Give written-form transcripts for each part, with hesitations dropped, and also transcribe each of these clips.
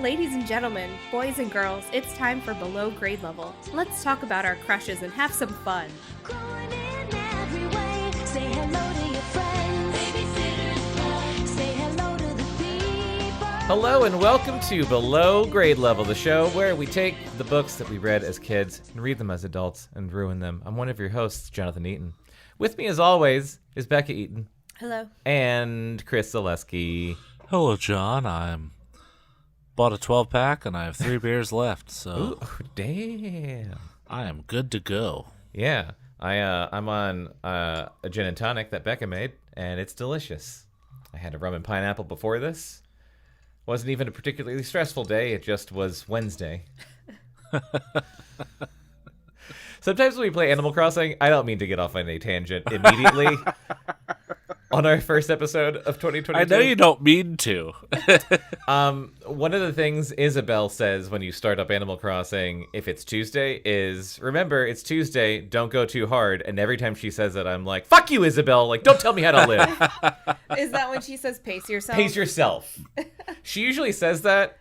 Ladies and gentlemen, boys and girls, it's time for Below Grade Level. Let's talk about our crushes and have some fun. Growing in every way. Say hello to your friends. Babysitters Club. Say hello to the people. Hello and welcome to Below Grade Level, the show where we take the books that we read as kids and read them as adults and ruin them. I'm one of your hosts, Jonathan Eaton. With me, as always, is Bekah Eaton. Hello. And Chris Zaleski. Hello, John. I'm bought a 12-pack and I have 3 beers left, so Ooh, damn. I am good to go. Yeah, I'm on a gin and tonic that Bekah made, and it's delicious. I had a rum and pineapple before this. Wasn't even a particularly stressful day. It just was Wednesday. Sometimes when we play Animal Crossing, I don't mean to get off on a tangent immediately on our first episode of 2022. I know you don't mean to. One of the things Isabel says when you start up Animal Crossing, if it's Tuesday, is, remember, it's Tuesday, don't go too hard. And every time she says it, I'm like, fuck you, Isabel. Like, don't tell me how to live. Is that when she says pace yourself? Pace yourself. She usually says that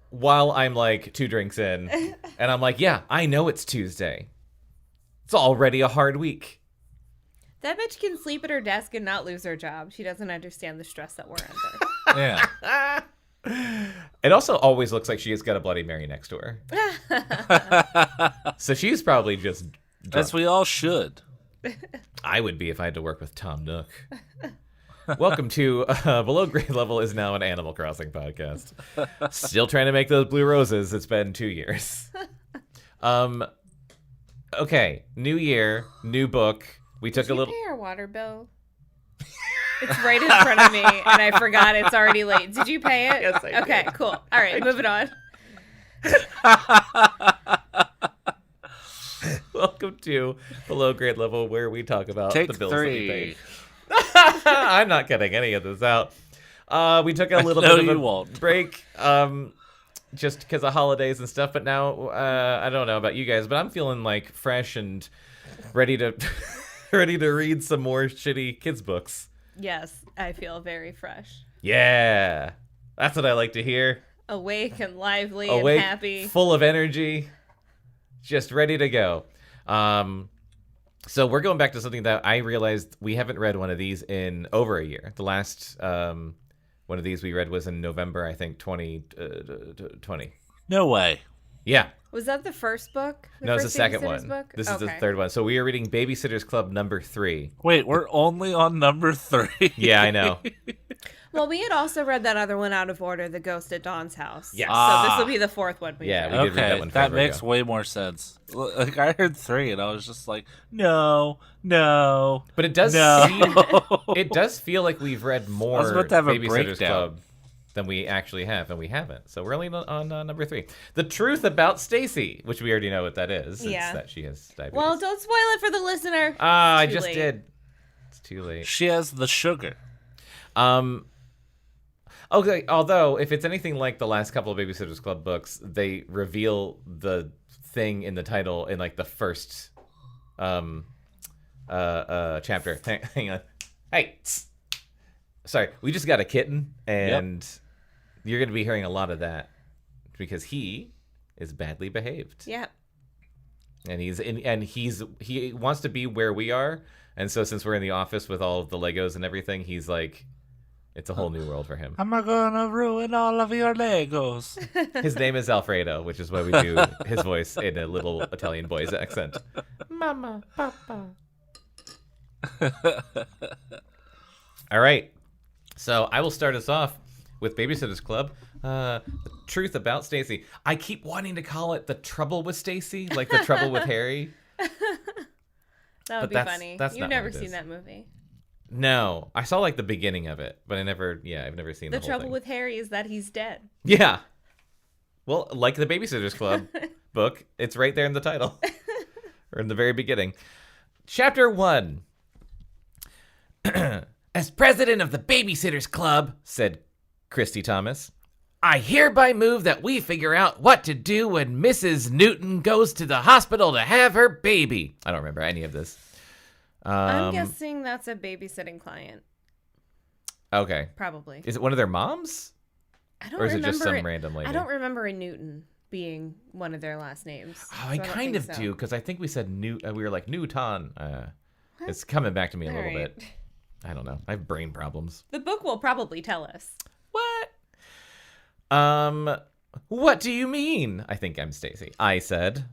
while I'm like 2 drinks in. And I'm like, yeah, I know it's Tuesday. It's already a hard week. That bitch can sleep at her desk and not lose her job. She doesn't understand the stress that we're under. Yeah. It also always looks like she has got a Bloody Mary next to her. So she's probably just drunk. As we all should. I would be if I had to work with Tom Nook. Welcome to Below Grade Level is now an Animal Crossing podcast. Still trying to make those blue roses. It's been 2 years. Okay, new year, new book. We took Did a little. you pay our water bill? It's right in front of me, and I forgot it's already late. Did you pay it? Yes, I did. Okay, cool. All right, moving on. Welcome to Below Grade Level, where we talk about Take the bills that we 3. pay. I'm not cutting any of this out. We took a little know bit of you a won't. break, just because of holidays and stuff. But now, I don't know about you guys, but I'm feeling like fresh and ready to ready to read some more shitty kids books. Yes, I feel very fresh. Yeah, that's what I like to hear. Awake and lively Awake, and happy. full of energy, just ready to go. So we're going back to something that I realized we haven't read one of these in over a year. The last one of these we read was in November, I think, 2020. No way. Yeah. Was that the first book? No, it's the first second Babysitter's one. Book? This is the Okay. third one. So we are reading Babysitters Club number 3. Wait, we're only on number 3. Yeah, I know. Well, we had also read that other one out of order, The Ghost at Dawn's House. Yes. So this will be the 4th one. Yeah, read. we did read that Okay, one that forever makes ago. way more sense. Like, I heard 3 and I was just like, no. But it does No. it does feel like we've read more I was about to have a Babysitters breakdown. Club than we actually have, and we haven't. So we're only on number 3. The Truth About Stacey, which we already know what that is. Yeah. It's that she has diabetes. Well, don't spoil it for the listener. I Too just late. did. It's too late. She has the sugar. Okay, although if it's anything like the last couple of Babysitters Club books, they reveal the thing in the title in like the first chapter. Hang on. Hey. Tss. Sorry, we just got a kitten, and you're going to be hearing a lot of that because he is badly behaved. Yeah. And he wants to be where we are, and so since we're in the office with all of the Legos and everything, he's like, it's a whole new world for him. I'm not gonna ruin all of your Legos. His name is Alfredo, which is why we do his voice in a little Italian boy's accent. Mama, Papa. All right. So I will start us off with Babysitters Club. The Truth About Stacey. I keep wanting to call it The Trouble with Stacey, like The Trouble with Harry. That But would be that's- funny. that's You've not never what it seen is. that movie. No, I saw like the beginning of it, but I've never seen the The whole trouble thing. with Harry is that he's dead. Yeah. Well, like the Babysitters Club book, it's right there in the title. Or in the very beginning. Chapter 1. As president of the Babysitters Club, said Christy Thomas, I hereby move that we figure out what to do when Mrs. Newton goes to the hospital to have her baby. I don't remember any of this. I'm guessing that's a babysitting client. Okay. Probably. Is it one of their moms? I don't Or is it remember just some random lady? I don't remember a Newton being one of their last names. Oh, I so don't kind think of so. do, because I think we said we were like Newton. It's coming back to me a All little right. bit. I don't know. I have brain problems. The book will probably tell us. What? What do you mean? I think I'm Stacey. I said,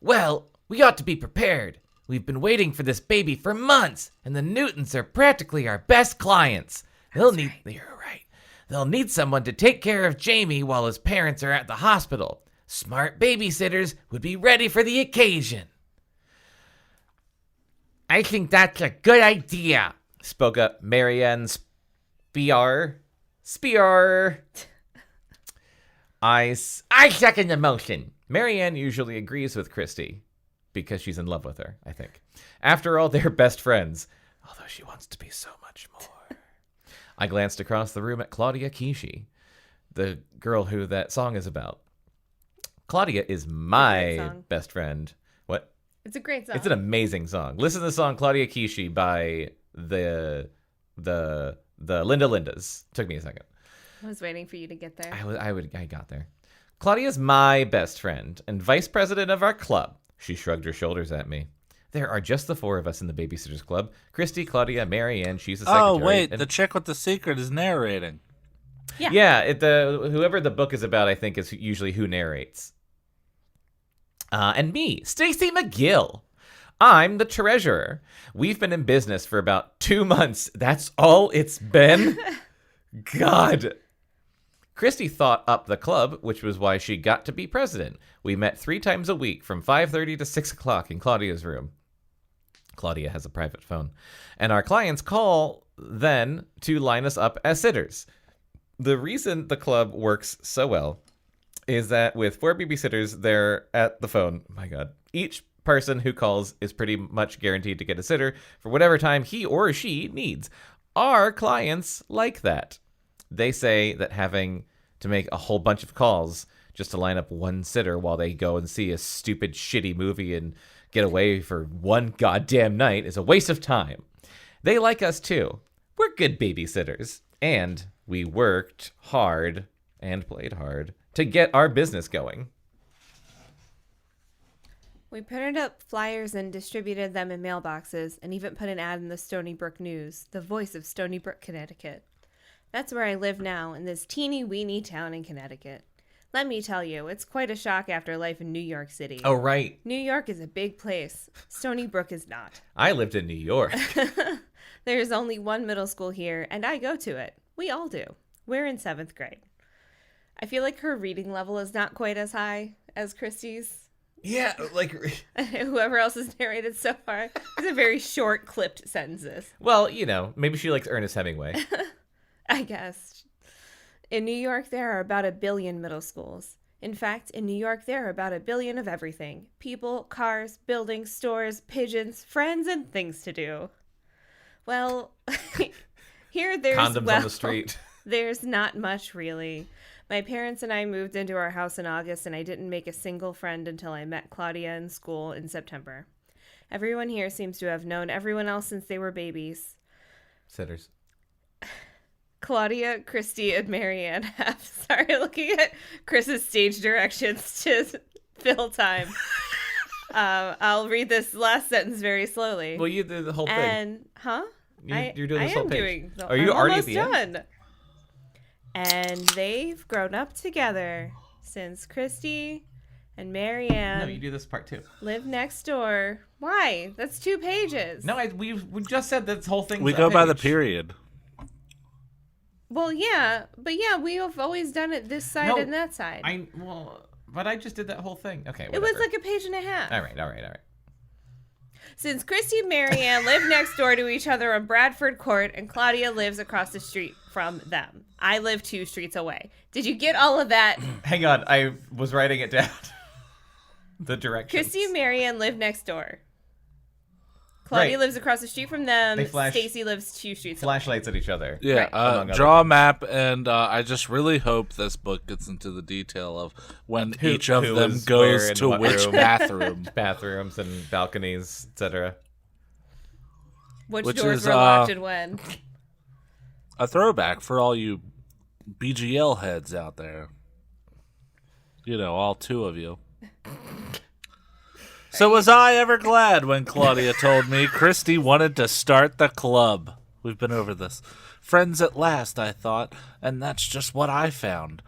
well, we ought to be prepared. We've been waiting for this baby for months, and the Newtons are practically our best clients. You're right. They'll need someone to take care of Jamie while his parents are at the hospital. Smart babysitters would be ready for the occasion. I think that's a good idea, spoke up Marianne Spiar. I second the motion. Marianne usually agrees with Christy because she's in love with her, I think. After all, they're best friends, although she wants to be so much more. I glanced across the room at Claudia Kishi, the girl who that song is about. Claudia is my best friend. What? It's a great song. It's an amazing song. Listen to the song Claudia Kishi by the Linda Lindas. Took me a second. I was waiting for you to get there. I got there. Claudia's my best friend and vice president of our club. She shrugged her shoulders at me. There are just the four of us in the Babysitters Club. Christy, Claudia, Mary Ann, she's the secretary. Oh, wait, the chick with the secret is narrating. Yeah. Whoever the book is about, I think, is usually who narrates. And me, Stacey McGill. I'm the treasurer. We've been in business for about 2 months. That's all it's been? God. Christy thought up the club, which was why she got to be president. We met 3 times a week from 5:30 to 6 o'clock in Claudia's room. Claudia has a private phone. And our clients call then to line us up as sitters. The reason the club works so well is that with 4 babysitters, they're at the phone. My God. Each person who calls is pretty much guaranteed to get a sitter for whatever time he or she needs. Our clients like that. They say that having to make a whole bunch of calls just to line up one sitter while they go and see a stupid, shitty movie and get away for one goddamn night is a waste of time. They like us too. We're good babysitters. And we worked hard and played hard to get our business going. We printed up flyers and distributed them in mailboxes and even put an ad in the Stony Brook News, the voice of Stony Brook, Connecticut. That's where I live now, in this teeny-weeny town in Connecticut. Let me tell you, it's quite a shock after life in New York City. Oh, right. New York is a big place. Stony Brook is not. I lived in New York. There's only one middle school here, and I go to it. We all do. We're in 7th grade. I feel like her reading level is not quite as high as Christy's. Yeah, like... Whoever else has narrated so far. These are very short, clipped sentences. Well, you know, maybe she likes Ernest Hemingway. I guess. In New York, there are about 1 billion middle schools. In fact, in New York, there are about 1 billion of everything. People, cars, buildings, stores, pigeons, friends, and things to do. Well, here there's... Condoms on the street. There's not much, really. My parents and I moved into our house in August, and I didn't make a single friend until I met Claudia in school in September. Everyone here seems to have known everyone else since they were babies. Sitters. Claudia, Christy, and Marianne have... Sorry, looking at Chris's stage directions to fill time. I'll read this last sentence very slowly. Well, you did the whole thing. And, huh? You're doing this whole page. Are I'm you already at almost the end? done. And they've grown up together since Christy and Marianne No, you do this part too. live next door. Why? That's 2 pages. No, we just said this whole thing. We go by the period. Well, yeah, but yeah, we have always done it this side No, and that side. But I just did that whole thing. Okay, whatever. It was like 1.5 pages. All right. Since Christy and Marianne live next door to each other on Bradford Court, and Claudia lives across the street from them. I live 2 streets away. Did you get all of that? Hang on, I was writing it down. The directions. Christy and Marianne live next door. Claudia lives across the street from them. They flash Stacy lives 2 streets flashlights at each other. Yeah, Right. draw a map, and I just really hope this book gets into the detail of when each of who them is goes where in to what which room. bathroom. Bathrooms and balconies, etc. Which Which doors is, were locked and when? A throwback for all you BGL heads out there. You know, all two of you. So was I ever glad when Claudia told me Christy wanted to start the club? We've been over this. Friends at last, I thought, and that's just what I found.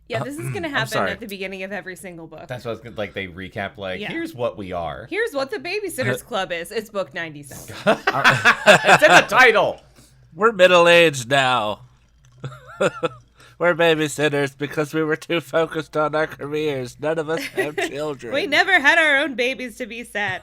Yeah, this is going to happen sorry. at the beginning of every single book. That's what I was gonna, like. They recap Yeah. here's what we are. Here's what the Babysitters Club is. It's book 97. It's in the title. We're middle-aged now. We're babysitters because we were too focused on our careers. None of us have children. We never had our own babies to be sad.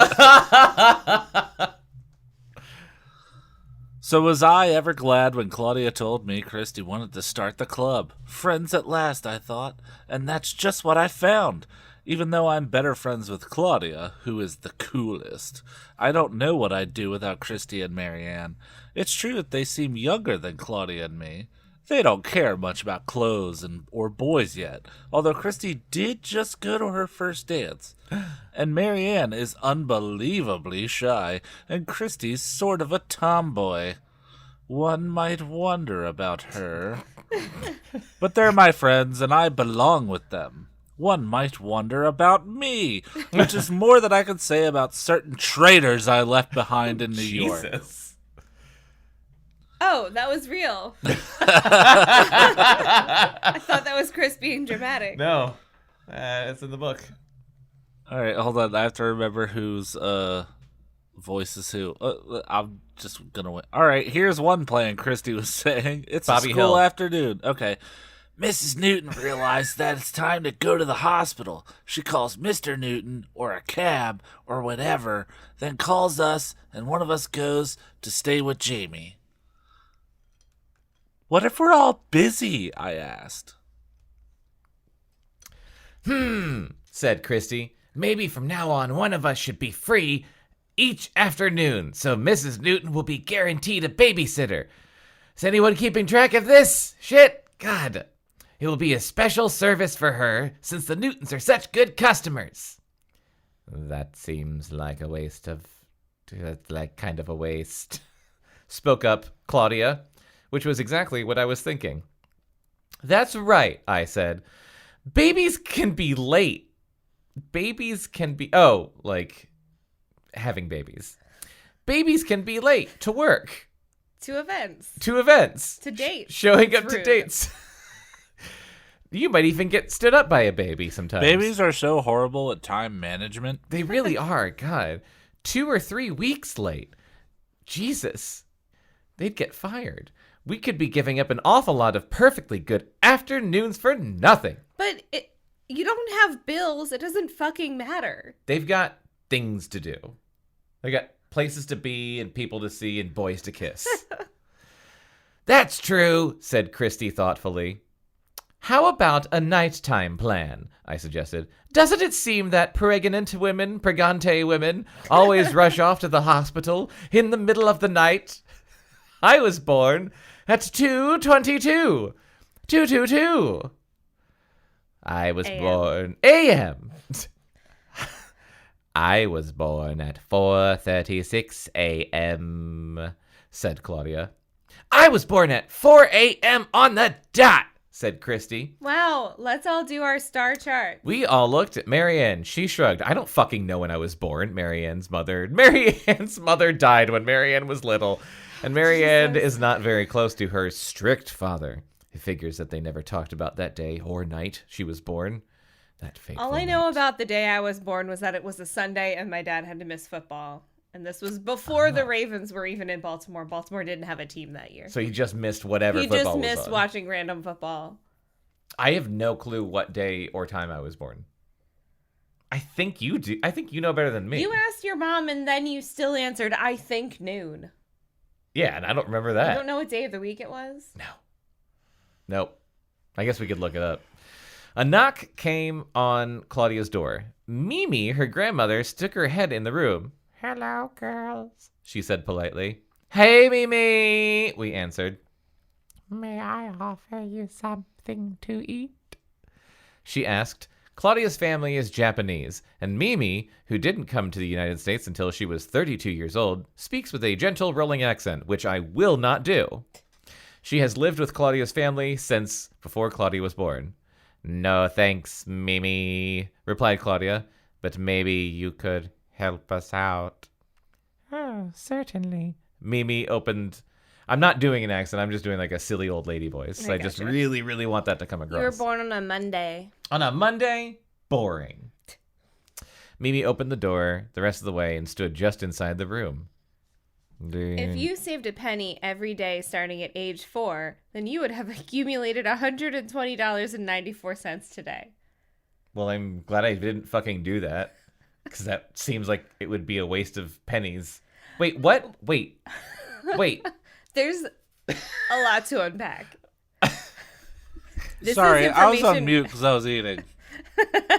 So was I ever glad when Claudia told me Christy wanted to start the club? Friends at last, I thought, and that's just what I found. Even though I'm better friends with Claudia, who is the coolest, I don't know what I'd do without Christy and Marianne. It's true that they seem younger than Claudia and me. They don't care much about clothes or boys yet, although Christy did just go to her first dance. And Marianne is unbelievably shy, and Christy's sort of a tomboy. One might wonder about her. But they're my friends, and I belong with them. One might wonder about me, which is more than I can say about certain traitors I left behind in New York. Jesus. Oh, that was real. I thought that was Chris being dramatic. No, it's in the book. All right, hold on. I have to remember whose voice is who. I'm just gonna win. All right, here's one plan. Christy was saying it's Bobby a school Hill. afternoon. Okay. Mrs. Newton realized that it's time to go to the hospital. She calls Mr. Newton or a cab or whatever, then calls us, and one of us goes to stay with Jamie. What if we're all busy? I asked. Said Christy. Maybe from now on one of us should be free each afternoon, so Mrs. Newton will be guaranteed a babysitter. Is anyone keeping track of this? Shit, God. It will be a special service for her, since the Newtons are such good customers. That seems like a waste of... like kind of a waste. Spoke up Claudia, which was exactly what I was thinking. That's right, I said. Babies can be late. Babies can be... oh, like having babies. Babies can be late to work. To events. To events. To dates. Showing It's up to rude. dates. You might even get stood up by a baby sometimes. Babies are so horrible at time management. They really are. God. 2 or 3 weeks late. Jesus. They'd get fired. We could be giving up an awful lot of perfectly good afternoons for nothing. But you don't have bills. It doesn't fucking matter. They've got things to do. They got places to be and people to see and boys to kiss. That's true, said Christy thoughtfully. How about a nighttime plan? I suggested. Doesn't it seem that pregnant women, pregante women, always rush off to the hospital in the middle of the night? I was born at 2:22. 2:22. I was AM. born a.m. I was born at 4:36 a.m., said Claudia. I was born at 4 a.m. on the dot, said Christy. Wow, let's all do our star chart. We all looked at Marianne. She shrugged. I don't fucking know when I was born. Marianne's mother died when Marianne was little. And Marianne Jesus. is not very close to her strict father. He figures that they never talked about that day or night she was born. That fateful All I know night. about the day I was born was that it was a Sunday and my dad had to miss football. And this was before the Ravens were even in Baltimore. Baltimore didn't have a team that year. So he just missed whatever He football just was missed on. watching random football. I have no clue what day or time I was born. I think you do. I think you know better than me. You asked your mom and then you still answered, I think noon. Yeah, and I don't remember You that. don't know what day of the week it was? No. Nope. I guess we could look it up. A knock came on Claudia's door. Mimi, her grandmother, stuck her head in the room. Hello, girls, she said politely. Hey, Mimi, we answered. May I offer you something to eat? She asked. Claudia's family is Japanese, and Mimi, who didn't come to the United States until she was 32 years old, speaks with a gentle rolling accent, which I will not do. She has lived with Claudia's family since before Claudia was born. No thanks, Mimi, replied Claudia, but maybe you could help us out. Oh, certainly. Mimi opened... I'm not doing an accent. I'm just doing like a silly old lady voice. I just really, really want that to come across. You were born on a Monday. On a Monday? Boring. Mimi opened the door the rest of the way and stood just inside the room. If you saved a penny every day starting at age 4, then you would have accumulated $120.94 today. Well, I'm glad I didn't fucking do that. Because that seems like it would be a waste of pennies. Wait, what? Wait. There's a lot to unpack. Sorry, I was on mute because I was eating.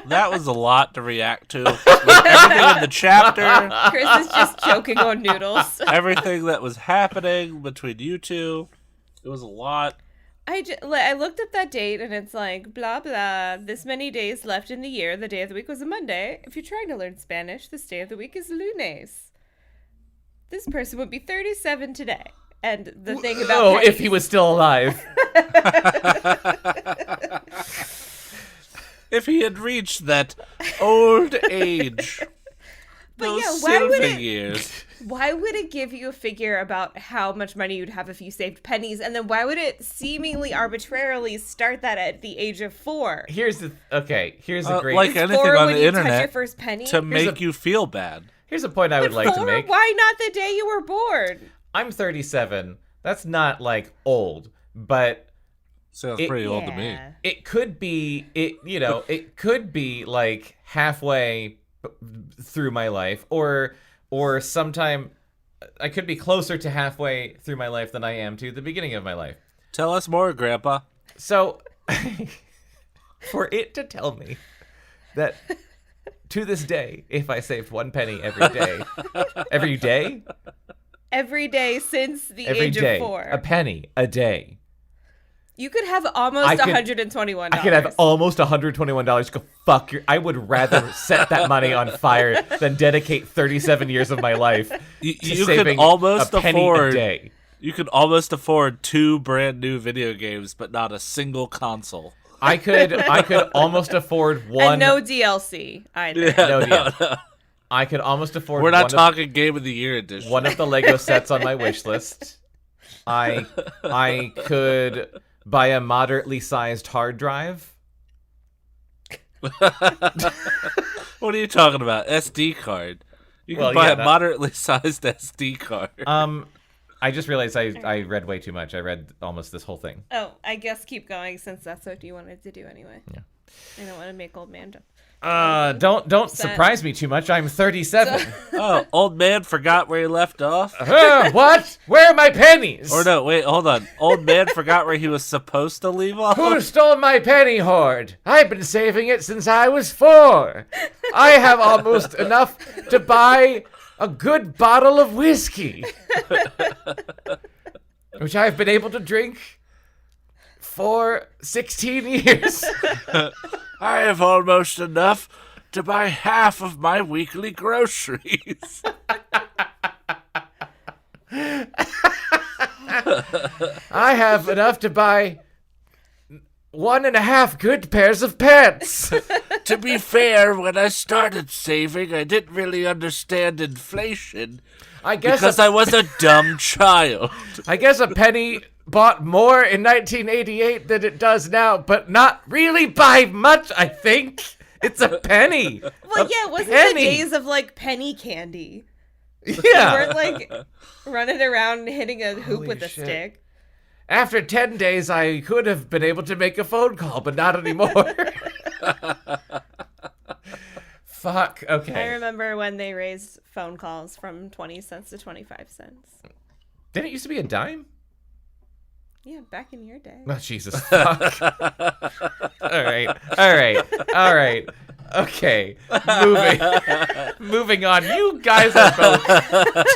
That was a lot to react to. With everything in the chapter. Chris is just choking on noodles. Everything that was happening between you two. It was a lot. I looked up that date and it's like, blah, blah, this many days left in the year. The day of the week was a Monday. If you're trying to learn Spanish, this day of the week is lunes. This person would be 37 today. And the thing about pennies, if he was still alive. If he had reached that old age. But those yeah, silver years. Why would it give you a figure about how much money you'd have if you saved pennies? And then why would it seemingly arbitrarily start that at the age of 4? Here's a great... Like Is anything 4 on when the you touch internet your first penny? to make you feel bad. Here's a point I would like to 4? make. Why not the day you were born? I'm 37. That's not like old, but Sounds pretty old to me. it could be it could be like halfway through my life, or sometime I could be closer to halfway through my life than I am to the beginning of my life. Tell us more, Grandpa. So for it to tell me that to this day, if I saved 1 penny every day, Every day since the age of 4. a penny a day. You could have almost $121. I could have almost $121. Go fuck your... I would rather set that money on fire than dedicate 37 years of my life to You saving could almost a penny afford a day. You could almost afford 2 brand new video games, but not a single console. I could almost afford one. And no DLC either. Yeah, No deal. I could almost afford. We're not talking Game of the Year edition. One of the Lego sets on my wish list. I could buy a moderately sized hard drive. What are you talking about? SD card. You can buy a moderately sized SD card. I just realized I read way too much. I read almost this whole thing. Oh, I guess keep going since that's what you wanted to do anyway. Yeah. I don't want to make old man jump. Don't surprise me too much. I'm 37. Oh, old man forgot where he left off? What? Where are my pennies? Or no, wait, hold on. Old man forgot where he was supposed to leave off? Who stole my penny hoard? I've been saving it since I was 4. I have almost enough to buy a good bottle of whiskey, which I've been able to drink for 16 years. I have almost enough to buy half of my weekly groceries. I have enough to buy 1.5 good pairs of pants. To be fair, when I started saving, I didn't really understand inflation. Because I was a dumb child. I guess a penny bought more in 1988 than it does now, but not really by much, I think. It's a penny. Well, yeah, it wasn't the days of, like, penny candy. Yeah. You weren't, like, running around hitting a hoop with a stick. After 10 days, I could have been able to make a phone call, but not anymore. Fuck, okay. I remember when they raised phone calls from 20 cents to 25 cents. Didn't it used to be a dime? Yeah, back in your day. Oh, Jesus, fuck. All right. Okay, moving on. You guys are both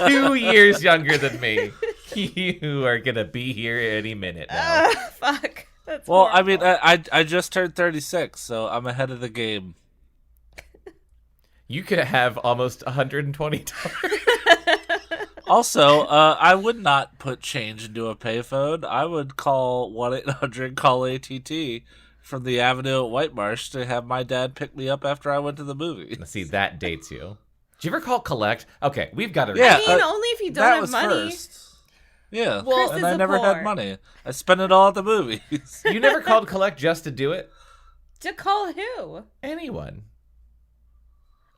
2 years younger than me. You are gonna be here any minute now. Fuck. That's well, horrible. I mean, I just turned 36, so I'm ahead of the game. You could have almost $120. Also, I would not put change into a payphone. I would call 1-800-CALL-ATT from the Avenue at White Marsh to have my dad pick me up after I went to the movie. See, that dates you. Did you ever call collect? Okay, we've got to. Yeah. I mean, only if you don't That have was money. first. Yeah, Well, and Chris I is never poor. had money. I spent it all at the movies. You never called collect just to do it? To call who? Anyone.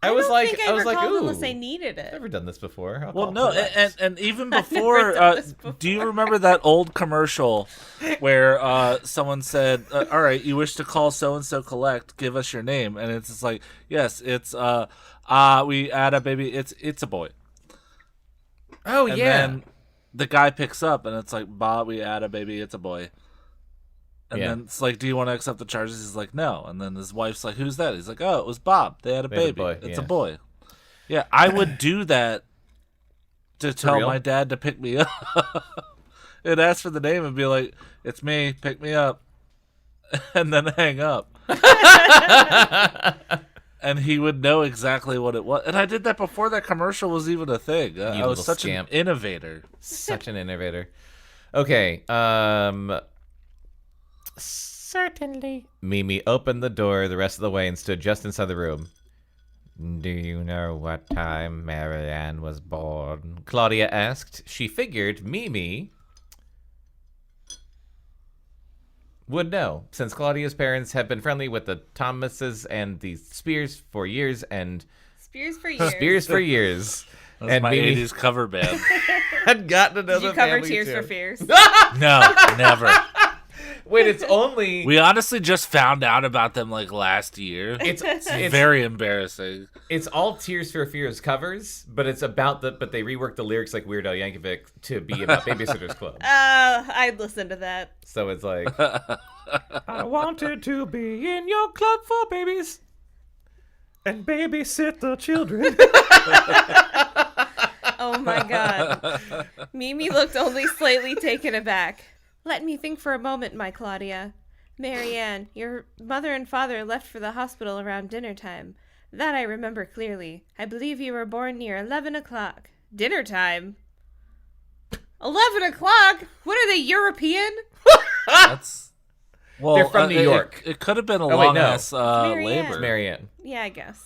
I was don't like, think I I was ever like, called ooh, unless I needed it. never done this before. I'll Well, call no, collect. and even never before, done this before. do you remember that old commercial where someone said, "All right, you wish to call so and so collect? Give us your name." And it's just like, yes, it's we add a baby. It's a boy. Oh And yeah. then the guy picks up, and it's like, "Bob, we add a baby. It's a boy." And Yeah. then it's like, "Do you want to accept the charges?" He's like, "No." And then his wife's like, "Who's that?" He's like, "Oh, it was Bob. They had a They had a baby. boy, It's yeah. a boy." Yeah, I would do that to tell real? my dad to pick me up. It'd ask for the name and be like, "It's me. Pick me up," and then hang up. And he would know exactly what it was. And I did that before that commercial was even a thing. I was little such scamp. an innovator. Such an innovator. Okay. Certainly. Mimi opened the door the rest of the way and stood just inside the room. Do you know what time Marianne was born? Claudia asked. She figured Mimi would know, since Claudia's parents have been friendly with the Thomases and the Spears for years, and Spears for years. Spears for years. That was And my Mimi 80s cover band. had gotten Did another you cover family Tears too. for Fears? No, never. Wait, it's only We honestly just found out about them like last year. it's Very embarrassing. It's all Tears for Fears covers, but it's about but they reworked the lyrics like Weird Al Yankovic to be about Babysitters Club. I'd listen to that. So it's like, I wanted to be in your club for babies and babysit the children. Oh my god. Mimi looked only slightly taken aback. Let me think for a moment, my Claudia. Marianne, your mother and father left for the hospital around dinner time. That I remember clearly. I believe you were born near 11 o'clock. Dinner time? 11 o'clock? What are they, European? That's well. They're from New York. It could have been a wait, long no. ass Marianne. labor. It's Marianne. Yeah, I guess.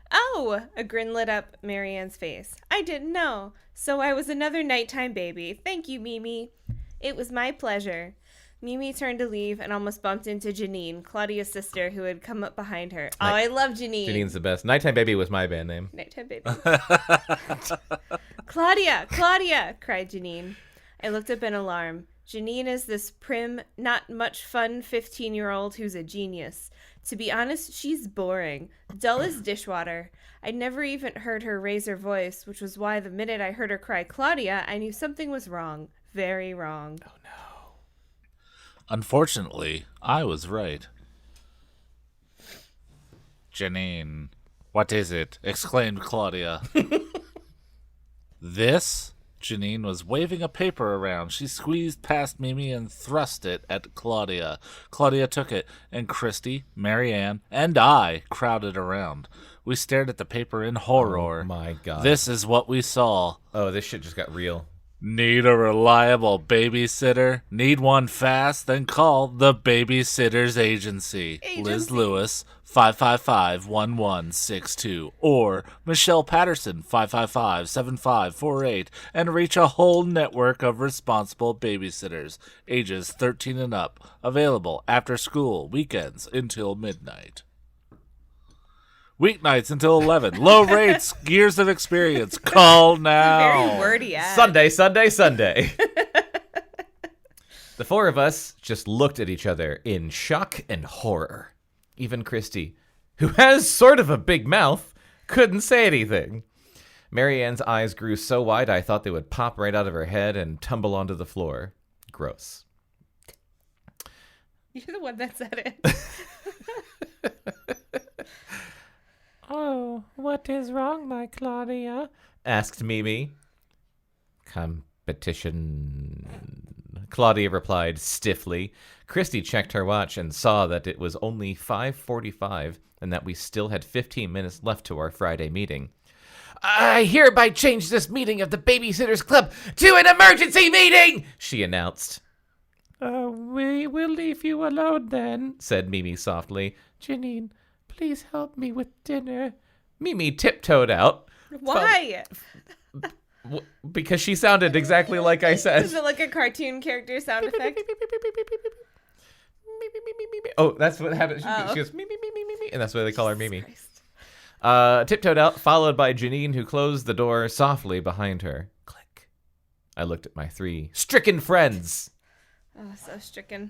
Oh, a grin lit up Marianne's face. I didn't know. So I was another nighttime baby. Thank you, Mimi. It was my pleasure. Mimi turned to leave and almost bumped into Janine, Claudia's sister, who had come up behind her. Oh, I love Janine. Janine's the best. Nighttime Baby was my band name. Nighttime baby. Claudia! Claudia! Cried Janine. I looked up in alarm. Janine is this prim, not much fun 15-year-old who's a genius. To be honest, she's boring. Dull as dishwater. I'd never even heard her raise her voice, which was why the minute I heard her cry Claudia, I knew something was wrong. Very wrong. Unfortunately, I was right. Janine, what is it? Exclaimed Claudia. This? Janine was waving a paper around. She squeezed past Mimi and thrust it at Claudia. Claudia took it, and Christy, Marianne, and I crowded around. We stared at the paper in horror. Oh my God. This is what we saw. Oh, this shit just got real. Need a reliable babysitter? Need one fast? Then call the Babysitters Agency. Liz Lewis, 555-1162. Or Michelle Patterson, 555-7548. And reach a whole network of responsible babysitters, ages 13 and up. Available after school, weekends until midnight. Weeknights until 11. Low rates, years of experience. Call now. Very wordy ad. Sunday, Sunday, Sunday. The four of us just looked at each other in shock and horror. Even Christy, who has sort of a big mouth, couldn't say anything. Marianne's eyes grew so wide I thought they would pop right out of her head and tumble onto the floor. Gross. You're the one that said it. Oh, what is wrong, my Claudia? Asked Mimi. Competition. Claudia replied stiffly. Christy checked her watch and saw that it was only 5:45 and that we still had 15 minutes left to our Friday meeting. I hereby change this meeting of the Babysitters Club to an emergency meeting, she announced. We will leave you alone then, said Mimi softly. Janine, please help me with dinner. Mimi tiptoed out. Why? Because she sounded exactly like I said. Is it like a cartoon character sound effect? Oh, that's what happened. She goes, Mimi, and that's why they call her Mimi. Tiptoed out, followed by Janine, who closed the door softly behind her. Click. I looked at my 3 stricken friends. Oh, so stricken.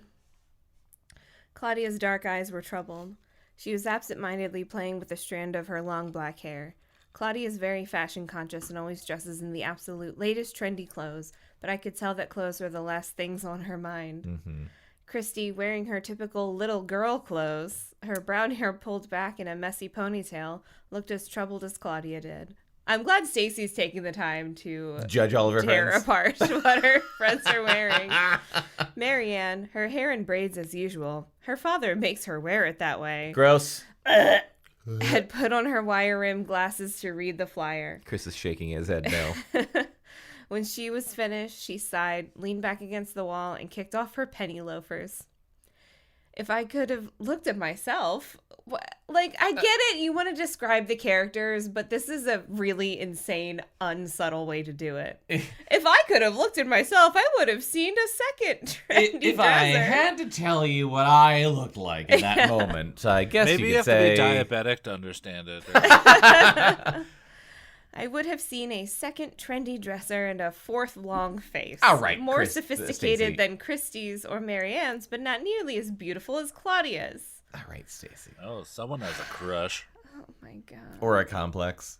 Claudia's dark eyes were troubled. She was absent-mindedly playing with a strand of her long black hair. Claudia is very fashion conscious and always dresses in the absolute latest trendy clothes, but I could tell that clothes were the last things on her mind. Mm-hmm. Christy, wearing her typical little girl clothes, her brown hair pulled back in a messy ponytail, looked as troubled as Claudia did. I'm glad Stacey's taking the time to judge all of her tear friends. apart what her friends are wearing. Marianne, her hair in braids as usual. Her father makes her wear it that way. Gross. Had put on her wire-rimmed glasses to read the flyer. Chris is shaking his head no. When she was finished, she sighed, leaned back against the wall, and kicked off her penny loafers. If I could have looked at myself... I get it, you want to describe the characters, but this is a really insane, unsubtle way to do it. If I could have looked at myself, I would have seen a second trendy If I dresser. had to tell you what I looked like in that moment, I guess Maybe you you could have say... to be diabetic to understand it. I would have seen a second trendy dresser and a fourth long face. All right, More Stacey. sophisticated than Christie's or Marianne's, but not nearly as beautiful as Claudia's. All right, Stacey. Oh, someone has a crush. Oh my god. Or a complex.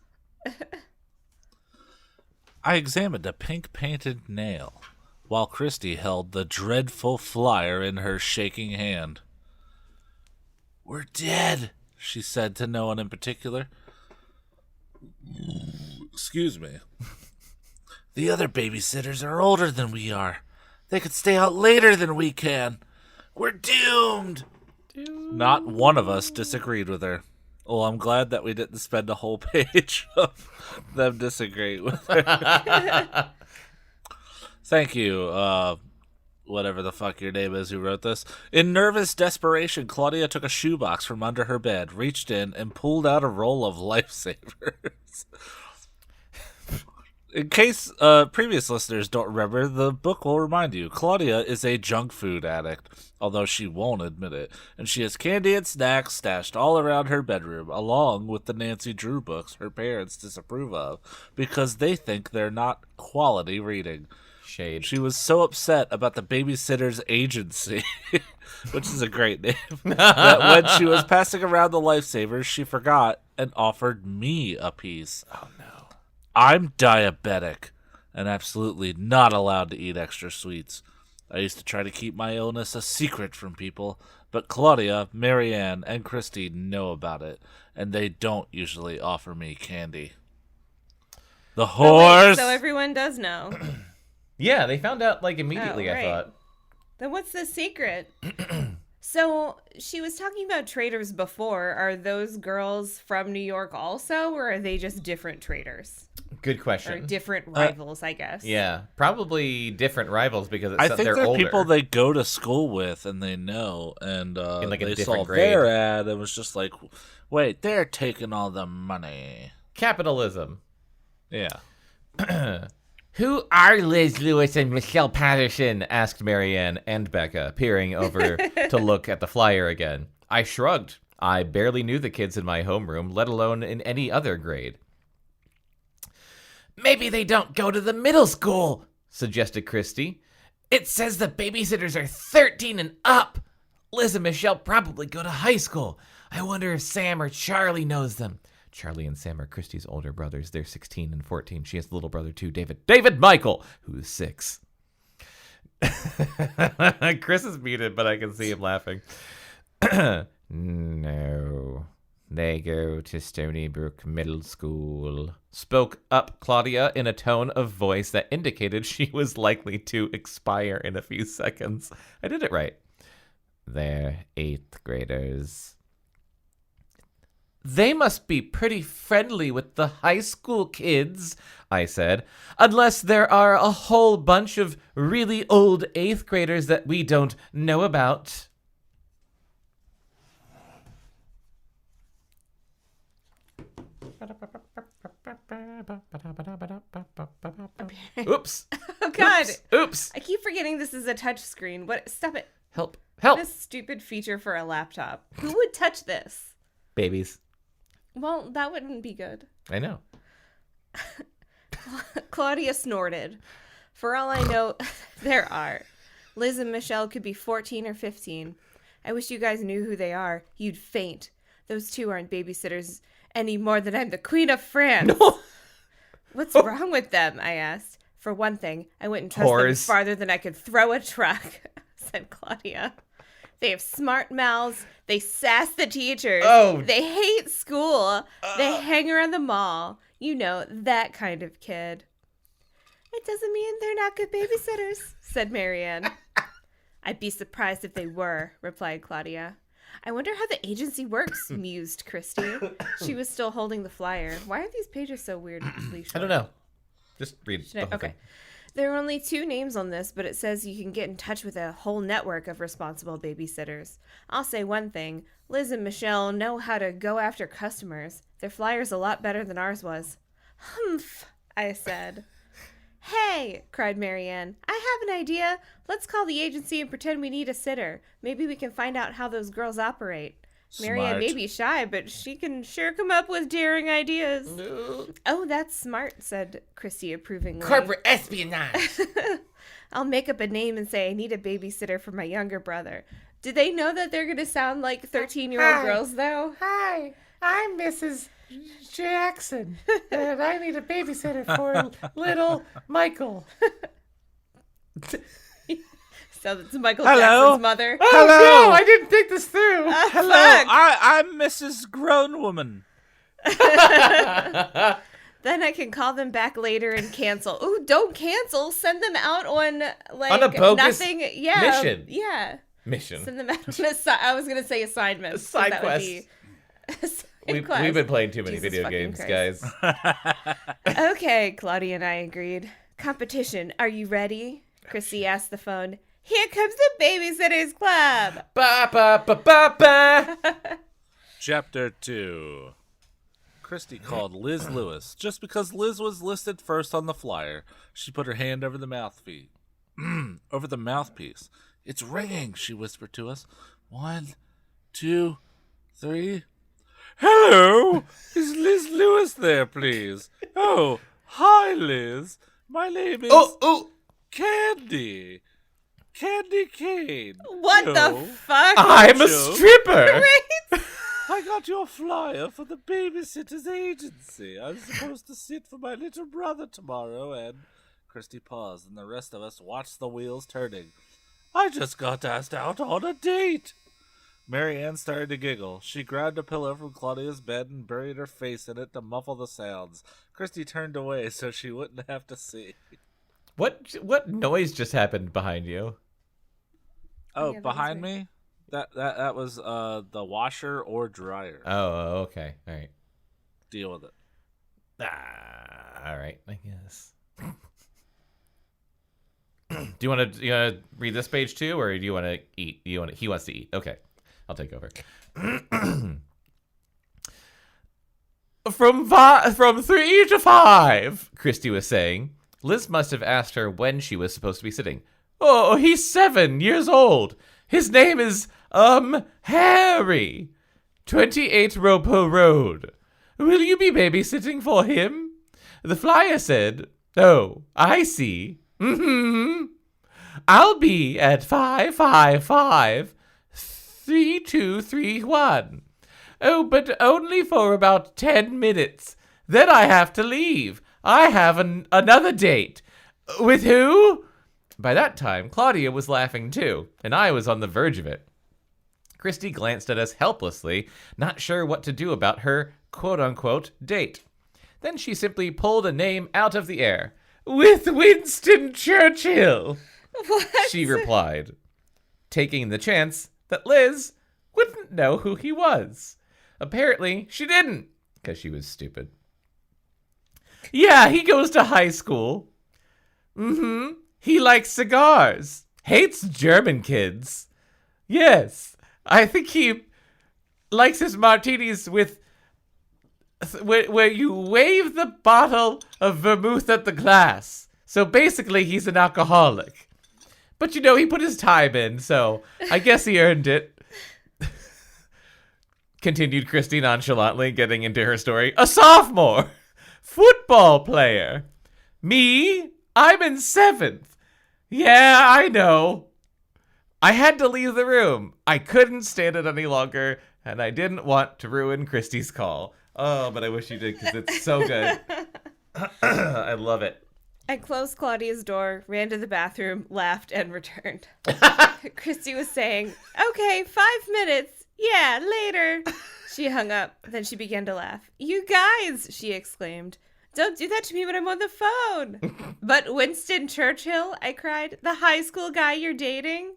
I examined a pink-painted nail, while Christy held the dreadful flyer in her shaking hand. "We're dead," she said to no one in particular. Excuse me. "The other babysitters are older than we are. They could stay out later than we can. We're doomed." Not one of us disagreed with her. Well, I'm glad that we didn't spend a whole page of them disagreeing with her. Thank you, whatever the fuck your name is who wrote this. In nervous desperation, Claudia took a shoebox from under her bed, reached in, and pulled out a roll of lifesavers. In case previous listeners don't remember, the book will remind you. Claudia is a junk food addict, although she won't admit it, and she has candy and snacks stashed all around her bedroom, along with the Nancy Drew books her parents disapprove of, because they think they're not quality reading. Shade. She was so upset about the Babysitters Agency, which is a great name, that when she was passing around the lifesavers, she forgot and offered me a piece. Oh, no. I'm diabetic and absolutely not allowed to eat extra sweets. I used to try to keep my illness a secret from people, but Claudia, Marianne, and Christy know about it, and they don't usually offer me candy. The horse! So everyone does know. Yeah, they found out immediately, Oh, I right. thought. Then what's the secret? So she was talking about traders before. Are those girls from New York also, or are they just different traders? Good Or question. different rivals, I guess. Yeah, probably different rivals because I think they're they're older. people they go to school with and they know, and In, a they different saw grade. their ad and was just like, wait, they're taking all the money. Capitalism. Yeah. Who are Liz Lewis and Michelle Patterson? Asked Marianne and Bekah, peering over to look at the flyer again. I shrugged. I barely knew the kids in my homeroom, let alone in any other grade. Maybe they don't go to the middle school, suggested Christy. It says the babysitters are 13 and up. Liz and Michelle probably go to high school. I wonder if Sam or Charlie knows them. Charlie and Sam are Christy's older brothers. They're 16 and 14. She has a little brother too, David Michael, who's 6. Chris is muted, but I can see him laughing. No, they go to Stony Brook Middle School, spoke up Claudia in a tone of voice that indicated she was likely to expire in a few seconds. I did it right. They're 8th graders. They must be pretty friendly with the high school kids, I said, unless there are a whole bunch of really old 8th graders that we don't know about. Oops. Oh, God. Oops. I keep forgetting this is a touch screen. What? Stop it. Help. Help. This stupid feature for a laptop. Who would touch this? Babies. Well, that wouldn't be good. I know. Claudia snorted. For all I know, there are. Liz and Michelle could be 14 or 15. I wish you guys knew who they are. You'd faint. Those two aren't babysitters any more than I'm the Queen of France. No. What's wrong with them? I asked. For one thing, I wouldn't trust them Whores. farther than I could throw a truck, said Claudia. They have smart mouths. They sass the teachers. Oh. They hate school. They hang around the mall. You know, that kind of kid. It doesn't mean they're not good babysitters, said Marianne. I'd be surprised if they were, replied Claudia. I wonder how the agency works, mused Christy. She was still holding the flyer. Why are these pages so weirdly short? I don't know. Just read the whole Okay. thing. There are only 2 names on this, but it says you can get in touch with a whole network of responsible babysitters. I'll say one thing. Liz and Michelle know how to go after customers. Their flyer's a lot better than ours was. Humph, I said. Hey, cried Marianne. I have an idea. Let's call the agency and pretend we need a sitter. Maybe we can find out how those girls operate. Marianne may be shy, but she can sure come up with daring ideas. Oh, that's smart, said Christy approvingly. Corporate espionage. I'll make up a name and say I need a babysitter for my younger brother. Do they know that they're going to sound like 13-year-old girls, though? Hi, I'm Mrs. Jackson, and I need a babysitter for little Michael. So that's Michael Hello? Jackson's mother. Oh, no, I didn't think this through. Hello, Fuck. I'm Mrs. Grown Woman. Then I can call them back later and cancel. Ooh, don't cancel. Send them out on, like, On a bogus nothing. Yeah. mission. Yeah. Mission. Send them out on I was going to say assignment. Side quest. We've been playing too many Jesus video fucking games, Christ. guys. Okay, Claudia and I agreed. Competition. Are you ready? Chrissy asked the phone. Here comes the Babysitters Club. Ba ba ba ba ba. Chapter 2. Christy called Liz Lewis just because Liz was listed first on the flyer. She put her hand over the mouthpiece. Over the mouthpiece. It's ringing, she whispered to us. 1, 2, 3. Hello! Is Liz Lewis there, please? Oh, hi, Liz. My name is Oh. Candy. Candy Cane. What No. the fuck? I'm a Joke. stripper. I got your flyer for the Babysitters Agency. I'm supposed to sit for my little brother tomorrow, and Christy paused, and the rest of us watched the wheels turning. I just got asked out on a date. Marianne started to giggle. She grabbed a pillow from Claudia's bed and buried her face in it to muffle the sounds. Christy turned away so she wouldn't have to see. What noise just happened behind you? Oh, Yeah, that was behind weird. me? That was the washer or dryer. Oh, okay. All right. Deal with it. All right, I guess. Do you want to read this page too, or do you want to eat? He wants to eat. Okay, I'll take over. From 3 to 5, Christy was saying. Liz must have asked her when she was supposed to be sitting. Oh, he's 7 years old. His name is, Harry. 28 Ropo Road. Will you be babysitting for him? The flyer said, oh, I see. Mm-hmm. I'll be at 555 3231. Oh, but only for about 10 minutes. Then I have to leave. I have another date. With who? By that time, Claudia was laughing too, and I was on the verge of it. Christy glanced at us helplessly, not sure what to do about her quote-unquote date. Then she simply pulled a name out of the air. With Winston Churchill, What? she replied, taking the chance that Liz wouldn't know who he was. Apparently, she didn't, because she was stupid. Yeah, he goes to high school. Mm-hmm. He likes cigars. Hates German kids. Yes, I think he likes his martinis with where you wave the bottle of vermouth at the glass. So basically, he's an alcoholic. But he put his time in, so I guess he earned it. Continued Christy nonchalantly, getting into her story. A sophomore! Football player! Me? I'm in 7th. Yeah, I know. I had to leave the room. I couldn't stand it any longer, and I didn't want to ruin Christy's call. Oh, but I wish you did, because it's so good. I love it. I closed Claudia's door, ran to the bathroom, laughed, and returned. Christy was saying, "Okay, 5 minutes. Yeah, later." She hung up. Then she began to laugh. "You guys," she exclaimed. "Don't do that to me when I'm on the phone." "But Winston Churchill," I cried. "The high school guy you're dating?"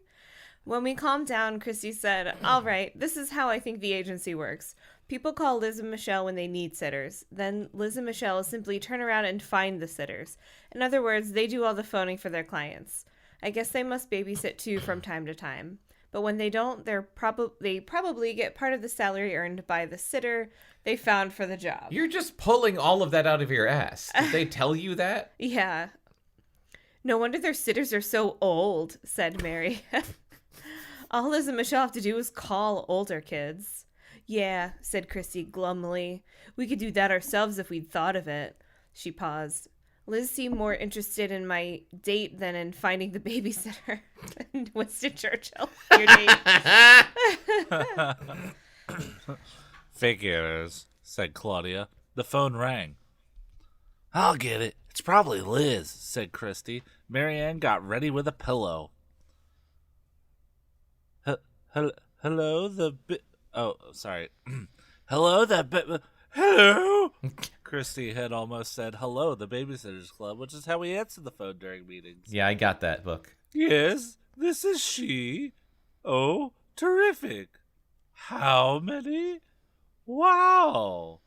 When we calmed down, Christy said, "All right, this is how I think the agency works. People call Liz and Michelle when they need sitters. Then Liz and Michelle simply turn around and find the sitters. In other words, they do all the phoning for their clients. I guess they must babysit too from time to time. But when they don't, they probably get part of the salary earned by the sitter they found for the job." You're just pulling all of that out of your ass. Did they tell you that? Yeah. "No wonder their sitters are so old," said Mary. "All Liz and Michelle have to do is call older kids." "Yeah," said Christy glumly. "We could do that ourselves if we'd thought of it." She paused. Liz seemed more interested in my date than in finding the babysitter. Winston Churchill, your date. Figures, said Claudia. The phone rang. "I'll get it. It's probably Liz," said Christy. Marianne got ready with a pillow. Hello, sorry. Hello? Christy had almost said, "Hello, the Babysitters Club," which is how we answer the phone during meetings. Yeah, I got that book. "Yes, this is she. Oh, terrific. How many? Wow.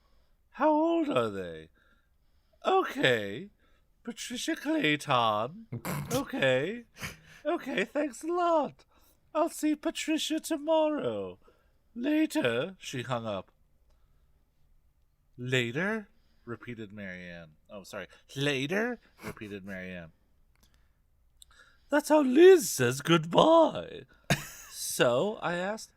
How old are they? Okay. Patricia Clayton. Okay. Okay, thanks a lot. I'll see Patricia tomorrow. Later." She hung up. "Later?" repeated Marianne. Oh, sorry. "Later?" repeated Marianne. "That's how Liz says goodbye." "So?" I asked.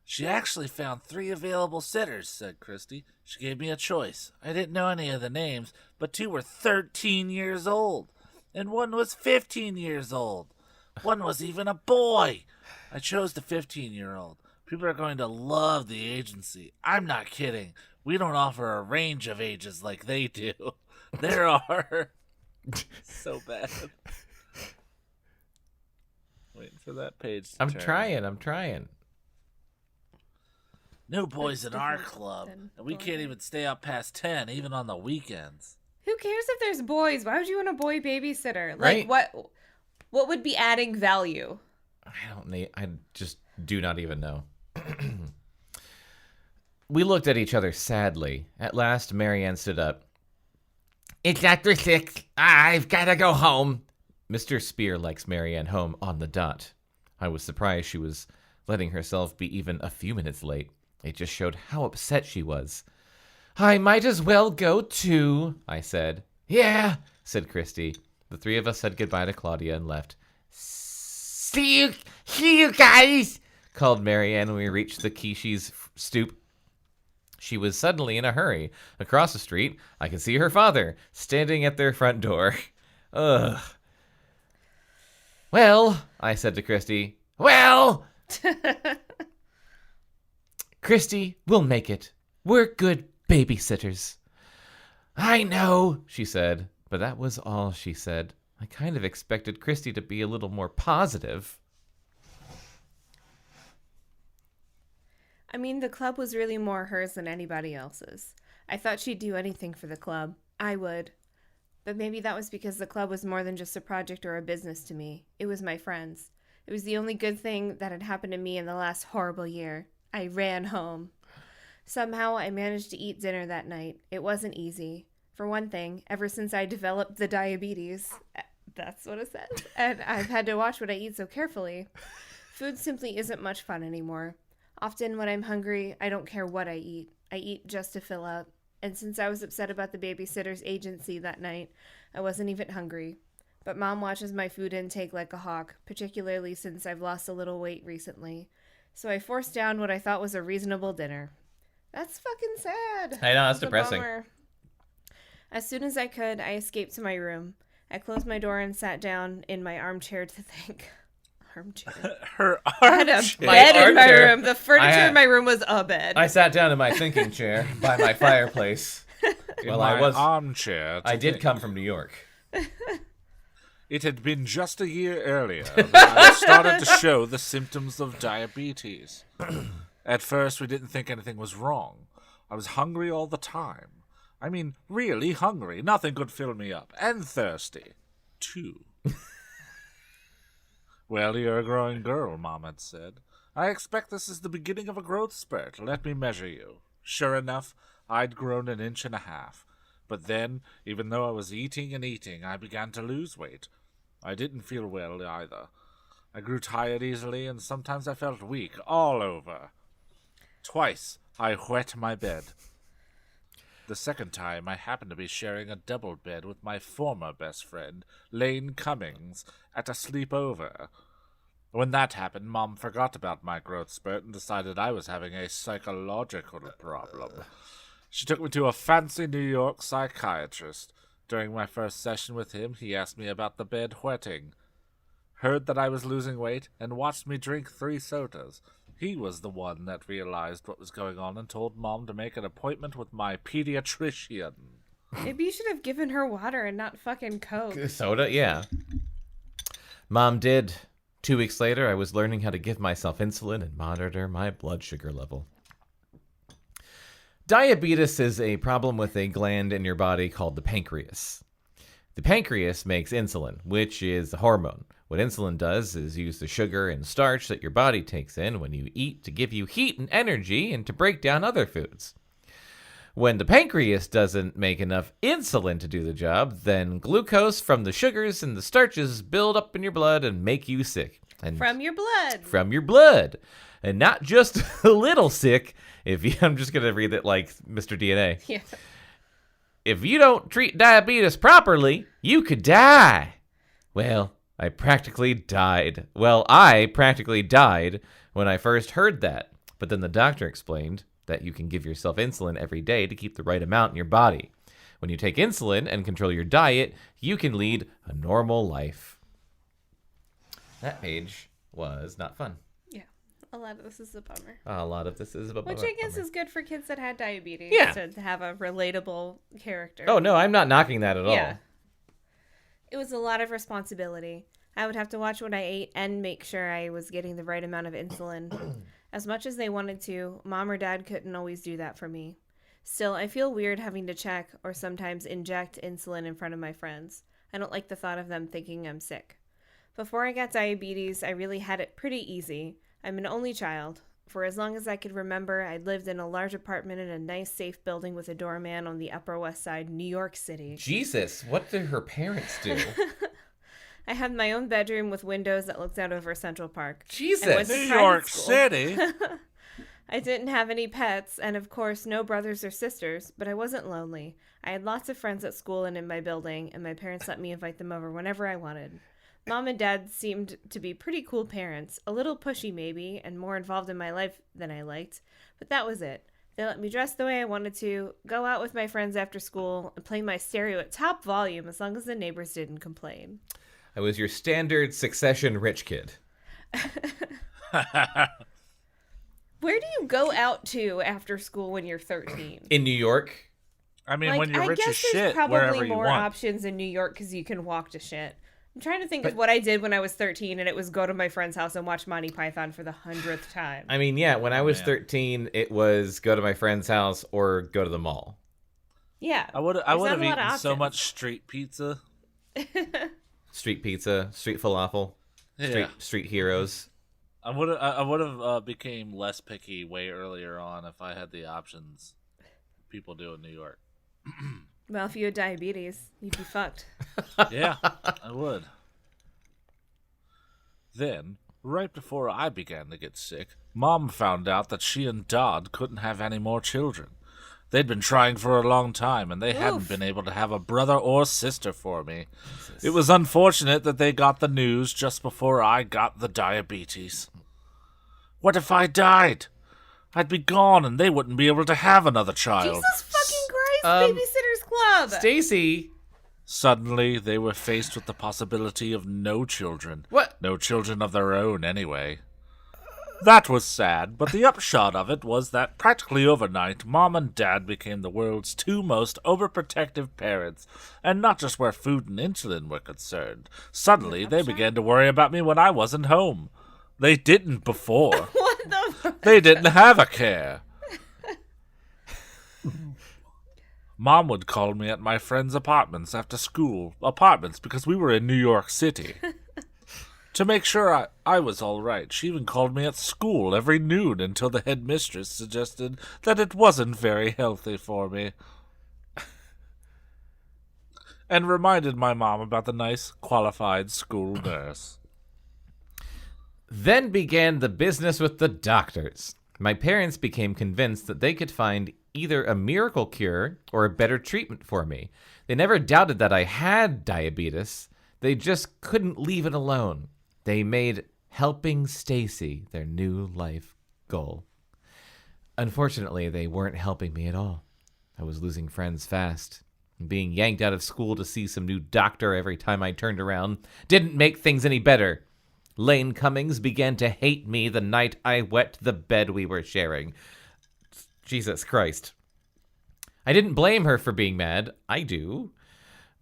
"She actually found 3 available sitters," said Christy. "She gave me a choice. I didn't know any of the names, but 2 were 13 years old, and 1 was 15 years old. 1 was even a boy. I chose the 15-year-old. People are going to love the agency. I'm not kidding. We don't offer a range of ages like they do. There are." So bad. Waiting for that page to I'm turn. trying. "No boys That's in our different club, than and we going can't out. even stay out past 10, even on the weekends." Who cares if there's boys? Why would you want a boy babysitter? Right. Like, what would be adding value? I just do not even know. We looked at each other sadly. At last, Marianne stood up. "It's after 6. I've got to go home." Mr. Spear likes Marianne home on the dot. I was surprised she was letting herself be even a few minutes late. It just showed how upset she was. "I might as well go too," I said. "Yeah," said Christy. The 3 of us said goodbye to Claudia and left. See you guys," called Marianne when we reached the Kishi's stoop. She was suddenly in a hurry. Across the street, I could see her father, standing at their front door. Ugh. "Well," I said to Christy. "Well!" "Christy, we'll make it. We're good babysitters." "I know," she said, but that was all she said. I kind of expected Christy to be a little more positive. I mean, the club was really more hers than anybody else's. I thought she'd do anything for the club. I would. But maybe that was because the club was more than just a project or a business to me. It was my friends. It was the only good thing that had happened to me in the last horrible year. I ran home. Somehow I managed to eat dinner that night. It wasn't easy. For one thing, ever since I developed the diabetes, that's what it said, and I've had to watch what I eat so carefully. Food simply isn't much fun anymore. Often when I'm hungry, I don't care what I eat. I eat just to fill up. And since I was upset about the babysitter's agency that night, I wasn't even hungry. But Mom watches my food intake like a hawk, particularly since I've lost a little weight recently. So I forced down what I thought was a reasonable dinner. That's fucking sad. I know, that's It's a depressing. bummer. As soon as I could, I escaped to my room. I closed my door and sat down in my armchair to think. Armchair. Her I had a armchair. bed in my armchair. room. The furniture had- in my room was a bed. I sat down in my thinking chair by my fireplace. In Well, my I was. armchair. to I did think. come from New York. It had been just a year earlier that I started to show the symptoms of diabetes. At first, we didn't think anything was wrong. I was hungry all the time. I mean, really hungry. Nothing could fill me up. And thirsty, too. Well, you're a growing girl, Mom had said. I expect this is the beginning of a growth spurt. Let me measure you. Sure enough, I'd grown 1.5 inches. But then, even though I was eating and eating, I began to lose weight. I didn't feel well either. I grew tired easily, and sometimes I felt weak all over. Twice, I wet my bed. The second time, I happened to be sharing a double bed with my former best friend, Lane Cummings, at a sleepover. When that happened, Mom forgot about my growth spurt and decided I was having a psychological problem. She took me to a fancy New York psychiatrist. During my first session with him, he asked me about the bed wetting. Heard that I was losing weight and watched me drink 3 sodas. He was the one that realized what was going on and told Mom to make an appointment with my pediatrician. Maybe you should have given her water and not fucking Coke. Soda, yeah. Mom did. 2 weeks later, I was learning how to give myself insulin and monitor my blood sugar level. Diabetes is a problem with a gland in your body called the pancreas. The pancreas makes insulin, which is a hormone. What insulin does is use the sugar and starch that your body takes in when you eat to give you heat and energy and to break down other foods. When the pancreas doesn't make enough insulin to do the job, then glucose from the sugars and the starches build up in your blood and make you sick. And From your blood. from your blood. And not just a little sick. I'm just going to read it like Mr. DNA. Yeah. If you don't treat diabetes properly, you could die. Well, I practically died when I first heard that. But then the doctor explained that you can give yourself insulin every day to keep the right amount in your body. When you take insulin and control your diet, you can lead a normal life. That page was not fun. Yeah. A lot of this is a bummer. A lot of this is about Which I guess is good for kids that had diabetes. Yeah. To have a relatable character. Oh, no, I'm not knocking that at all. Yeah. It was a lot of responsibility. I would have to watch what I ate and make sure I was getting the right amount of insulin. As much as they wanted to, Mom or Dad couldn't always do that for me. Still, I feel weird having to check or sometimes inject insulin in front of my friends. I don't like the thought of them thinking I'm sick. Before I got diabetes, I really had it pretty easy. I'm an only child. For as long as I could remember, I'd lived in a large apartment in a nice, safe building with a doorman on the Upper West Side, New York City. Jesus, what did her parents do? I had my own bedroom with windows that looked out over Central Park. Jesus. I went to New private York school. City? I didn't have any pets, and of course, no brothers or sisters, but I wasn't lonely. I had lots of friends at school and in my building, and my parents let me invite them over whenever I wanted. Mom and Dad seemed to be pretty cool parents, a little pushy maybe, and more involved in my life than I liked, but that was it. They let me dress the way I wanted to, go out with my friends after school, and play my stereo at top volume as long as the neighbors didn't complain. I was your standard Succession rich kid. Where do you go out to after school when you're 13? In New York? I mean, when you're rich as guess there's shit, probably wherever you more want. options in New York because you can walk to shit. I'm trying to think of what I did when I was 13, and it was go to my friend's house and watch Monty Python for the 100th time. I mean, yeah, when I was man. 13, it was go to my friend's house or go to the mall. Yeah. I would There's have not a lot eaten of so options. much street pizza. Street pizza, street falafel, Yeah. street heroes. I would have became less picky way earlier on if I had the options people do in New York. Well, if you had diabetes, you'd be fucked. Yeah, I would. Then, right before I began to get sick, Mom found out that she and Dodd couldn't have any more children. They'd been trying for a long time, and they hadn't been able to have a brother or sister for me. It was unfortunate that they got the news just before I got the diabetes. What if I died? I'd be gone, and they wouldn't be able to have another child. Jesus fucking Christ, Babysitters Club! Stacey. Suddenly, they were faced with the possibility of no children. What? No children of their own, anyway. That was sad, but the upshot of it was that practically overnight, Mom and Dad became the world's two most overprotective parents, and not just where food and insulin were concerned. Suddenly, they began to worry about me when I wasn't home. They didn't before. What the fuck? They didn't have a care. Mom would call me at my friends' apartments after school. Apartments, because we were in New York City. To make sure I was all right, she even called me at school every noon until the headmistress suggested that it wasn't very healthy for me. And reminded my mom about the nice, qualified school nurse. Then began the business with the doctors. My parents became convinced that they could find either a miracle cure or a better treatment for me. They never doubted that I had diabetes. They just couldn't leave it alone. They made helping Stacey their new life goal. Unfortunately, they weren't helping me at all. I was losing friends fast. Being yanked out of school to see some new doctor every time I turned around didn't make things any better. Lane Cummings began to hate me the night I wet the bed we were sharing. Jesus Christ. I didn't blame her for being mad. I do.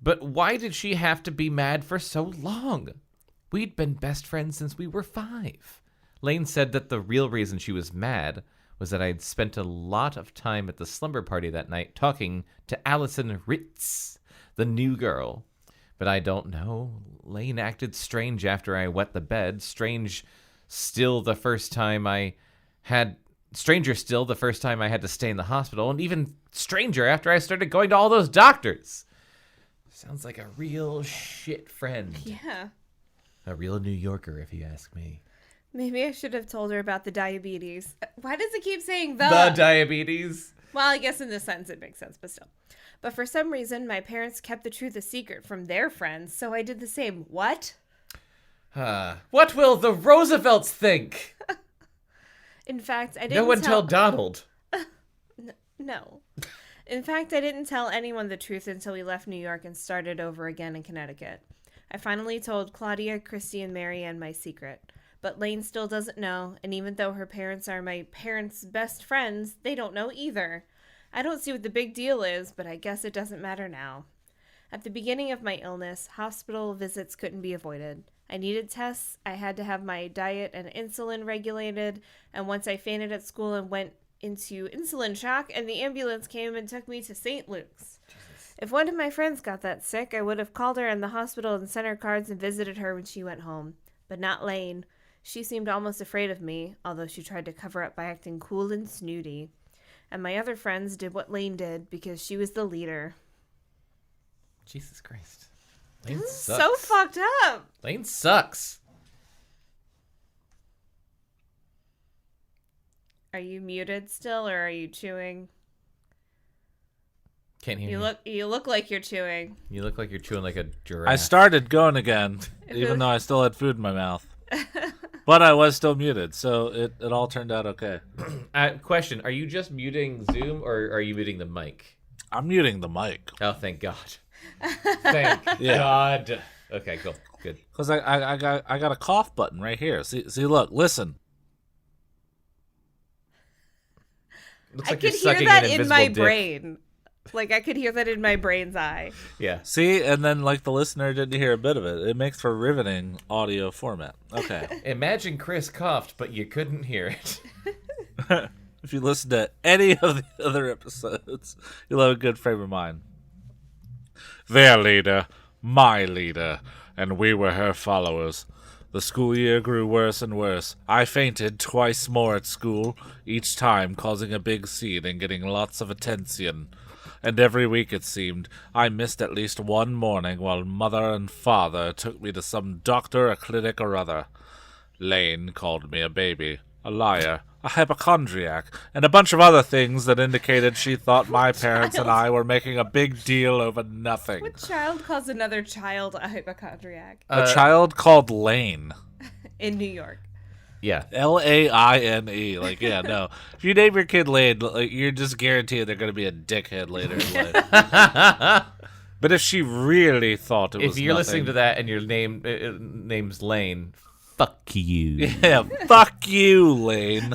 But why did she have to be mad for so long? We'd been best friends since we were 5. Lane said that the real reason she was mad was that I'd spent a lot of time at the slumber party that night talking to Allison Ritz, the new girl. But I don't know. Lane acted strange after I wet the bed. Stranger still the first time I had to stay in the hospital, and even stranger after I started going to all those doctors. Sounds like a real shit friend. Yeah. A real New Yorker, if you ask me. Maybe I should have told her about the diabetes. Why does it keep saying the? The diabetes. Well, I guess in this sense it makes sense, but still. But for some reason, my parents kept the truth a secret from their friends, so I did the same. What? What will the Roosevelts think? In fact, I didn't No one tell Donald. No. In fact, I didn't tell anyone the truth until we left New York and started over again in Connecticut. I finally told Claudia, Christy, and Mary Ann my secret. But Lane still doesn't know, and even though her parents are my parents' best friends, they don't know either. I don't see what the big deal is, but I guess it doesn't matter now. At the beginning of my illness, hospital visits couldn't be avoided. I needed tests, I had to have my diet and insulin regulated, and once I fainted at school and went into insulin shock, and the ambulance came and took me to St. Luke's. Jesus. If one of my friends got that sick, I would have called her in the hospital and sent her cards and visited her when she went home. But not Lane. She seemed almost afraid of me, although she tried to cover up by acting cool and snooty. And my other friends did what Lane did because she was the leader. Jesus Christ. Lane sucks. So fucked up. Lane sucks. Are you muted still, or are you chewing? Can't hear you. You look like you're chewing. You look like you're chewing like a giraffe. I started going again, even though I still had food in my mouth. But I was still muted, so it all turned out okay. Question, are you just muting Zoom, or are you muting the mic? I'm muting the mic. Oh, thank God. Thank God. Okay, cool. Good. Because I got a cough button right here. See, look, listen. Looks I like you're could hear sucking that an in invisible my dick. brain. Like, I could hear that in my brain's eye. Yeah. See, and then like the listener didn't hear a bit of it. It makes for riveting audio format. Okay. Imagine Chris coughed, but you couldn't hear it. If you listen to any of the other episodes, you'll have a good frame of mind. Their leader, my leader, and we were her followers. The school year grew worse and worse. I fainted twice more at school, each time causing a big scene and getting lots of attention. And every week, it seemed, I missed at least one morning while mother and father took me to some doctor or clinic or other. Lane called me a baby, a liar, a hypochondriac, and a bunch of other things that indicated she thought my parents and I were making a big deal over nothing. What child calls another child a hypochondriac? A child called Lane. In New York. Yeah. Laine. Like, yeah, no. If you name your kid Lane, like, you're just guaranteed they're going to be a dickhead later in life. But if she really thought it was If you're nothing, listening to that and your name's Lane, fuck you. yeah, fuck you, Lane.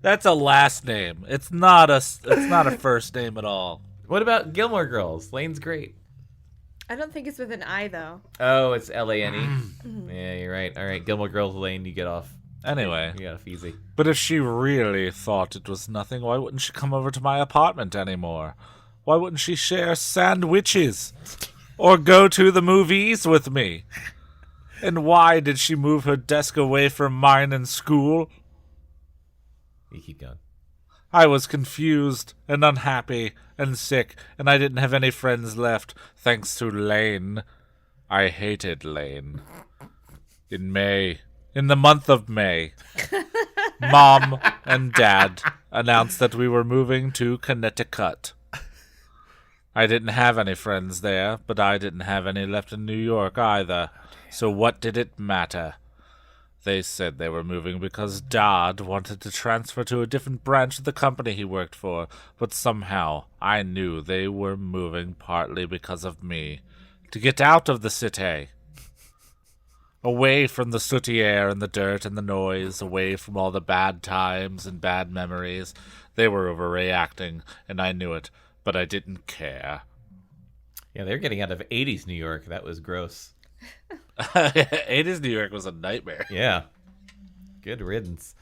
That's a last name. It's not a first name at all. What about Gilmore Girls? Lane's great. I don't think it's with an I, though. Oh, it's Lane. Yeah, you're right. All right, Gilmore Girls, Lane, you get off. Anyway, You got off easy. but if she really thought it was nothing, why wouldn't she come over to my apartment anymore? Why wouldn't she share sandwiches? Or go to the movies with me? And why did she move her desk away from mine in school? You keep going. I was confused and unhappy and sick, and I didn't have any friends left, thanks to Lane. I hated Lane. In the month of May, Mom and Dad announced that we were moving to Connecticut. I didn't have any friends there, but I didn't have any left in New York either, so what did it matter? They said they were moving because Dad wanted to transfer to a different branch of the company he worked for, but somehow I knew they were moving partly because of me, to get out of the city. Away from the sooty air and the dirt and the noise, away from all the bad times and bad memories. They were overreacting, and I knew it, but I didn't care. Yeah, they're getting out of 80s New York. That was gross. 80s New York was a nightmare. Yeah. Good riddance.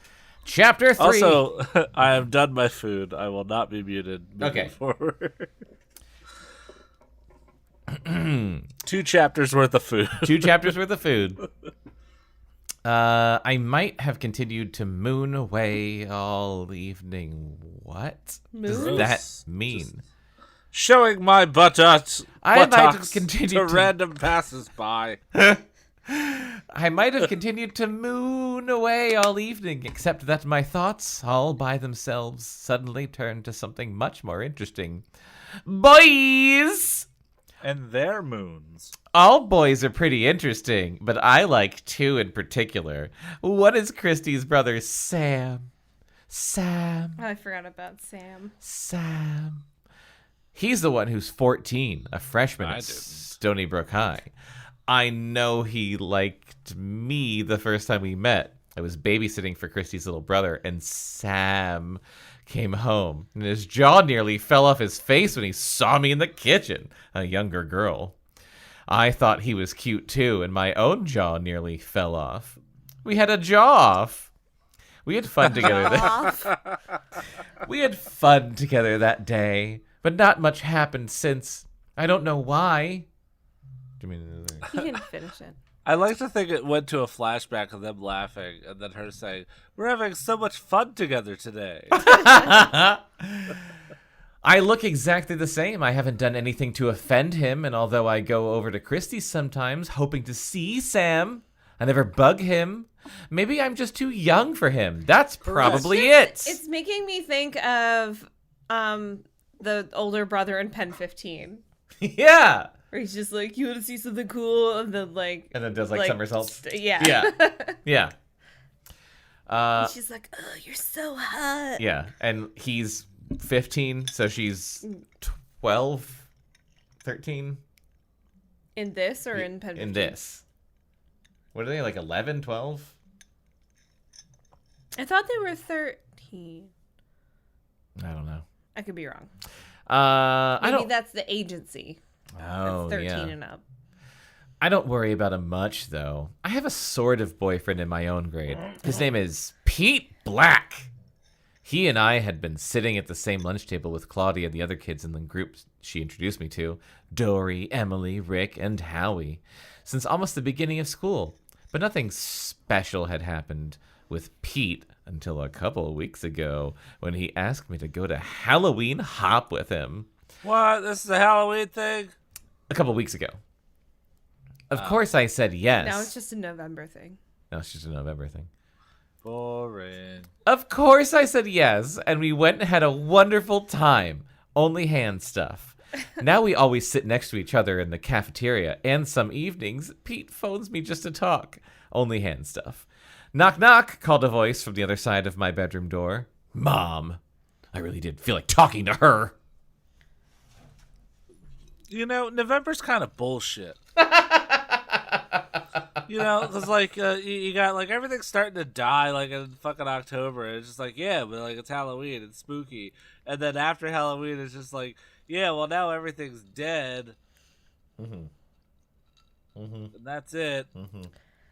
Chapter 3. Also, I have done my food. I will not be muted moving Okay. forward. 2 chapters worth of food. 2 chapters worth of food. I might have continued to moon away all evening. What does Moon? that mean? Showing my buttocks I might have continued to to- random passers-by. I might have continued to moon away all evening, except that my thoughts, all by themselves, suddenly turned to something much more interesting. Boys! And their moons. All boys are pretty interesting, but I like 2 in particular. One is Christy's brother, Sam. Oh, I forgot about Sam. He's the one who's 14, a freshman I at didn't. Stony Brook High. I know he liked me the first time we met. I was babysitting for Christy's little brother, and Sam came home, and his jaw nearly fell off his face when he saw me in the kitchen, a younger girl. I thought he was cute too, and my own jaw nearly fell off. We had a jaw off. We had fun together. We had fun together that day, but not much happened since. I don't know why. Do you mean He didn't finish it. I like to think it went to a flashback of them laughing and then her saying, "We're having so much fun together today." I look exactly the same. I haven't done anything to offend him, and although I go over to Christie's sometimes, hoping to see Sam, I never bug him. Maybe I'm just too young for him. That's probably it. It's making me think of the older brother in Pen 15. Yeah. Where he's just like, you want to see something cool? And then And then does like somersaults. Yeah. Yeah. Yeah. She's like, oh, you're so hot. Yeah. And he's 15, so she's 12, 13. In this or in Pen 15? In this. What are they, like 11, 12? I thought they were 13. I don't know. I could be wrong. I Maybe don't. that's the agency. Oh, That's 13 yeah. and up. I don't worry about him much, though. I have a sort of boyfriend in my own grade. His name is Pete Black. He and I had been sitting at the same lunch table with Claudia and the other kids in the group she introduced me to, Dory, Emily, Rick, and Howie, since almost the beginning of school. But nothing special had happened with Pete until a couple of weeks ago when he asked me to go to Halloween Hop with him. What? This is a Halloween thing? A couple of weeks ago. Of course I said yes. Now it's just a November thing. No, it's just a November thing. Boring. Of course I said yes, and we went and had a wonderful time. Only hand stuff. Now we always sit next to each other in the cafeteria, and some evenings, Pete phones me just to talk. Only hand stuff. Knock, knock, called a voice from the other side of my bedroom door. Mom. I really did feel like talking to her. You know, November's kind of bullshit. You know, because, like, you got, like, everything's starting to die, like, in fucking October. It's just like, yeah, but, like, it's Halloween. It's spooky. And then after Halloween, it's just like, yeah, well, now everything's dead. Mm-hmm. Mm-hmm. And that's it. Mm-hmm.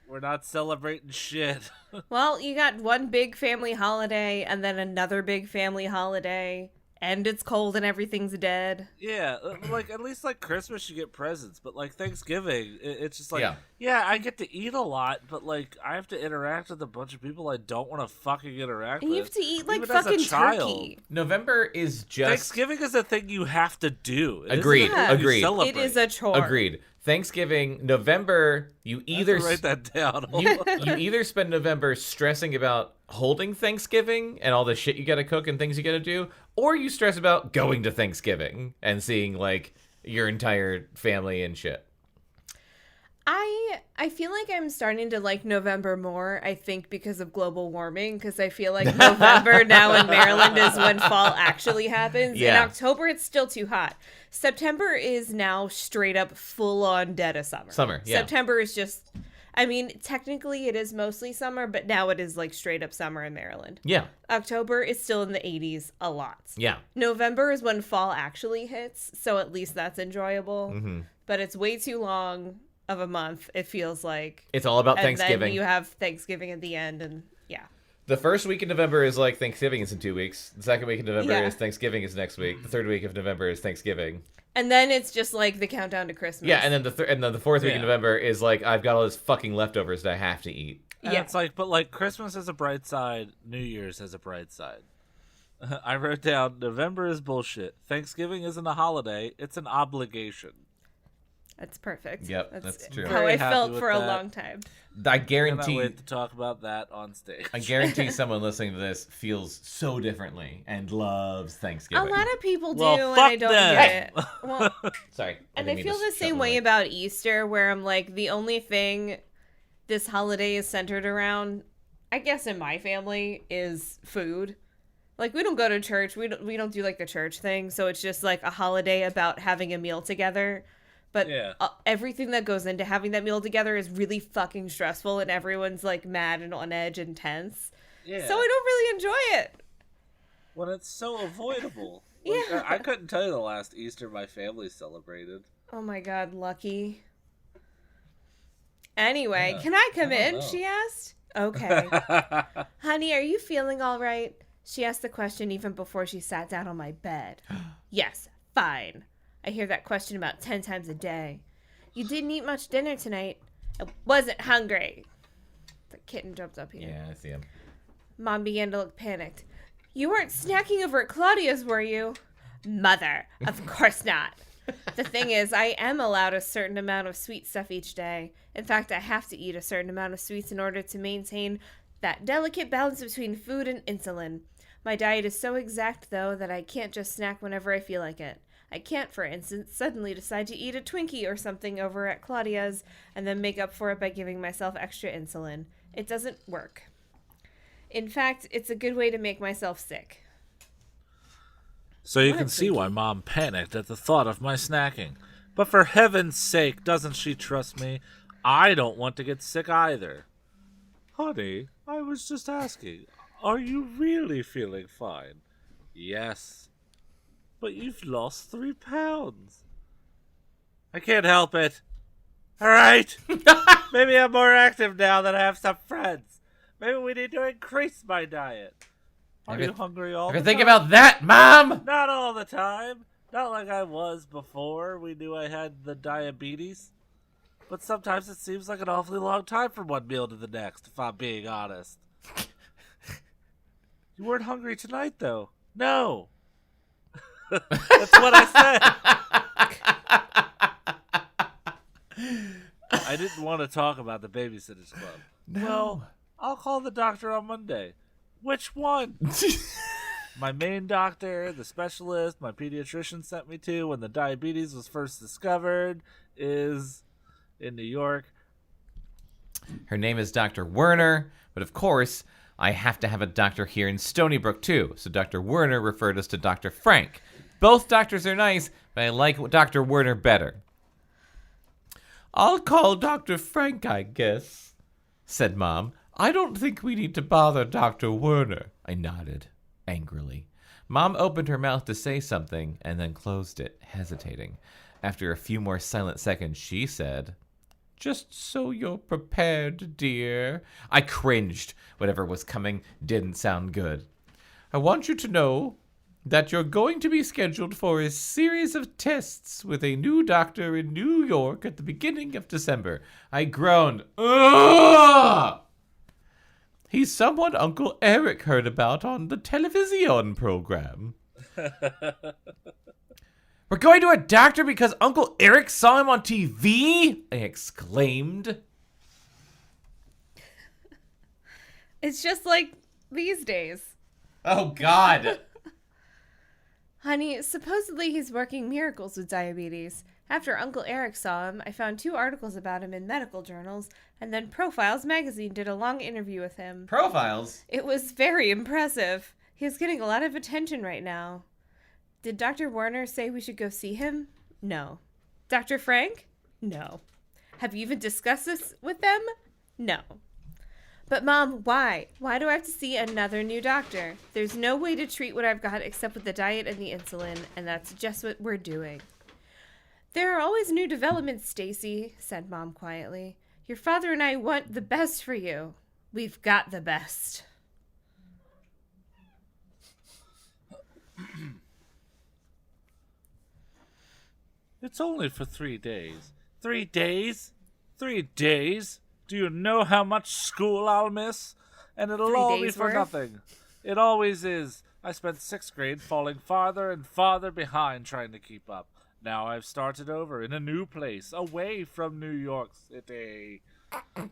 We're not celebrating shit. Well, you got one big family holiday and then another big family holiday, and it's cold and everything's dead. Yeah, like, at least, like, Christmas you get presents, but, like, Thanksgiving, it's just like, Yeah. yeah, I get to eat a lot, but, like, I have to interact with a bunch of people I don't want to fucking interact And with. you have to eat like even as a fucking child. turkey. November is just... Thanksgiving is a thing you have to do. It isn't Agreed, a thing you agreed. celebrate. It is a chore. Agreed. Thanksgiving, November, you either... Write that down. you either spend November stressing about holding Thanksgiving and all the shit you gotta cook and things you gotta do, or you stress about going to Thanksgiving and seeing, like, your entire family and shit. I feel like I'm starting to like November more, I think because of global warming, because I feel like November now in Maryland is when fall actually happens. Yeah. In October, it's still too hot. September is now straight up full on dead of summer. Summer, yeah. September is just, I mean, technically it is mostly summer, but now it is like straight up summer in Maryland. Yeah, October is still in the 80s a lot. yeah. November is when fall actually hits, so at least that's enjoyable. Mm-hmm. But it's way too long of a month, it feels like. It's all about And Thanksgiving. then you have Thanksgiving at the end, and yeah. The first week in November is like Thanksgiving is in 2 weeks. The second week in November Yeah. is Thanksgiving is next week. The third week of November is Thanksgiving. And then it's just like the countdown to Christmas. Yeah, and then the fourth week in Yeah. November is like I've got all this fucking leftovers that I have to eat. And Yeah. it's like, but like Christmas has a bright side, New Year's has a bright side. I wrote down November is bullshit. Thanksgiving isn't a holiday; it's an obligation. That's perfect. Yep, that's true. How Very I happy felt with for a that. long time. I Cannot guarantee. wait to talk about that on stage. I guarantee someone listening to this feels so differently and loves Thanksgiving. A lot of people do, Well, and fuck I don't them. get it. Well, Sorry. and didn't I mean feel to the shut same my way mic. about Easter, where I'm like, the only thing this holiday is centered around, I guess in my family, is food. Like, we don't go to church. We don't do like the church thing. So it's just like a holiday about having a meal together. But Yeah. everything that goes into having that meal together is really fucking stressful, and everyone's like mad and on edge and tense. Yeah. So I don't really enjoy it. When it's so avoidable. Like, Yeah. I couldn't tell you the last Easter my family celebrated. Oh my god, Lucky. Anyway, Yeah, can I come I don't in? know. She asked. Okay. Honey, are you feeling all right? She asked the question even before she sat down on my bed. Yes, fine. I hear that question about 10 times a day. You didn't eat much dinner tonight. I wasn't hungry. The kitten jumped up here. Yeah, I see him. Mom began to look panicked. You weren't snacking over at Claudia's, were you? Mother, of course not. The thing is, I am allowed a certain amount of sweet stuff each day. In fact, I have to eat a certain amount of sweets in order to maintain that delicate balance between food and insulin. My diet is so exact, though, that I can't just snack whenever I feel like it. I can't, for instance, suddenly decide to eat a Twinkie or something over at Claudia's and then make up for it by giving myself extra insulin. It doesn't work. In fact, it's a good way to make myself sick. So you What, can see Twinkie? why Mom panicked at the thought of my snacking. But for heaven's sake, doesn't she trust me? I don't want to get sick either. Honey, I was just asking, are you really feeling fine? Yes. But you've lost 3 pounds. I can't help it. All right. Maybe I'm more active now that I have some friends. Maybe we need to increase my diet. Are you hungry all the Ever time? think about that, Mom? Not all the time. Not like I was before we knew I had the diabetes. But sometimes it seems like an awfully long time from one meal to the next, if I'm being honest. You weren't hungry tonight, though. No. That's what I said. I didn't want to talk about the Babysitters Club. No. Well, I'll call the doctor on Monday. Which one? My main doctor, the specialist my pediatrician sent me to when the diabetes was first discovered, is in New York. Her name is Dr. Werner, but of course, I have to have a doctor here in Stony Brook, too. So Dr. Werner referred us to Dr. Frank. Both doctors are nice, but I like Dr. Werner better. I'll call Dr. Frank, I guess, said Mom. I don't think we need to bother Dr. Werner. I nodded angrily. Mom opened her mouth to say something and then closed it, hesitating. After a few more silent seconds, she said, Just so you're prepared, dear. I cringed. Whatever was coming didn't sound good. I want you to know that you're going to be scheduled for a series of tests with a new doctor in New York at the beginning of December. I groaned. Ugh! He's someone Uncle Eric heard about on the television program. We're going to a doctor because Uncle Eric saw him on TV? I exclaimed. It's just like these days. Oh, God. Honey, supposedly he's working miracles with diabetes. After Uncle Eric saw him, I found 2 articles about him in medical journals, and then Profiles magazine did a long interview with him. Profiles? It was very impressive. He's getting a lot of attention right now. Did Dr. Werner say we should go see him? No. Dr. Frank? No. Have you even discussed this with them? No. But Mom, why? Why do I have to see another new doctor? There's no way to treat what I've got except with the diet and the insulin, and that's just what we're doing. There are always new developments, Stacey, said Mom quietly. Your father and I want the best for you. We've got the best. It's only for 3 days. 3 days? 3 days? Do you know how much school I'll miss? And it'll 3 all be days for worth? nothing. It always is. I spent 6th grade falling farther and farther behind trying to keep up. Now I've started over in a new place, away from New York City.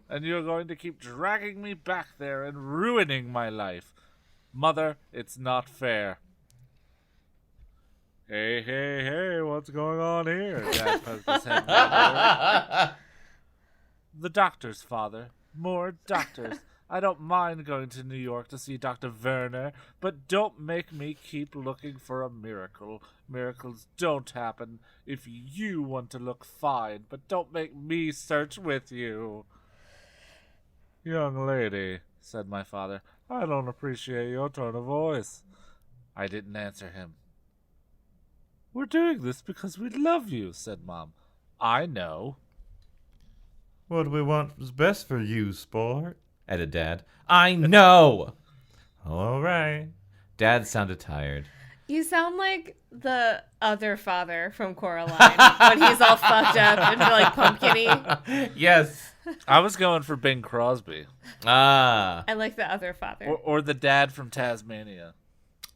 And you're going to keep dragging me back there and ruining my life. Mother, it's not fair. Hey, hey, hey, what's going on here? Dad poked his head down. The doctors, Father. More doctors. I don't mind going to New York to see Dr. Werner, but don't make me keep looking for a miracle. Miracles don't happen if you want to look fine, but don't make me search with you. Young lady, said my father, I don't appreciate your tone of voice. I didn't answer him. We're doing this because we love you, said Mom. I know. What we want is best for you, sport, added Dad. I know! All right. Dad sounded tired. You sound like the other father from Coraline when he's all fucked up and like pumpkin-y. Yes. I was going for Bing Crosby. Ah. I like the other father. Or the dad from Tasmania.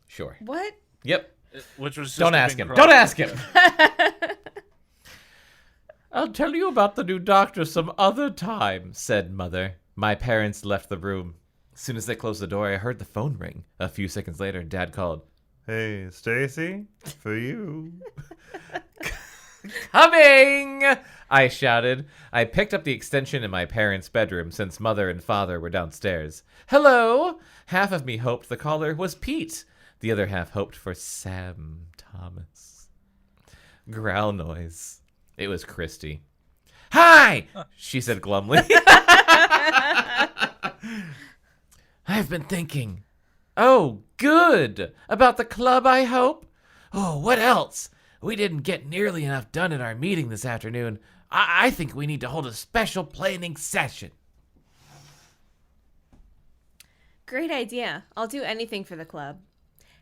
Sure. What? Yep. Which was just Don't a ask Bing him. Crosby. Don't ask him. I'll tell you about the new doctor some other time, said Mother. My parents left the room. As soon as they closed the door, I heard the phone ring. A few seconds later, Dad called. Hey, Stacey, for you. Coming! I shouted. I picked up the extension in my parents' bedroom since Mother and Father were downstairs. Hello! Half of me hoped the caller was Pete. The other half hoped for Sam Thomas. Growl noise. It was Christy. Hi! She said glumly. I've been thinking. Oh, good. About the club, I hope? Oh, what else? We didn't get nearly enough done at our meeting this afternoon. I think we need to hold a special planning session. Great idea. I'll do anything for the club.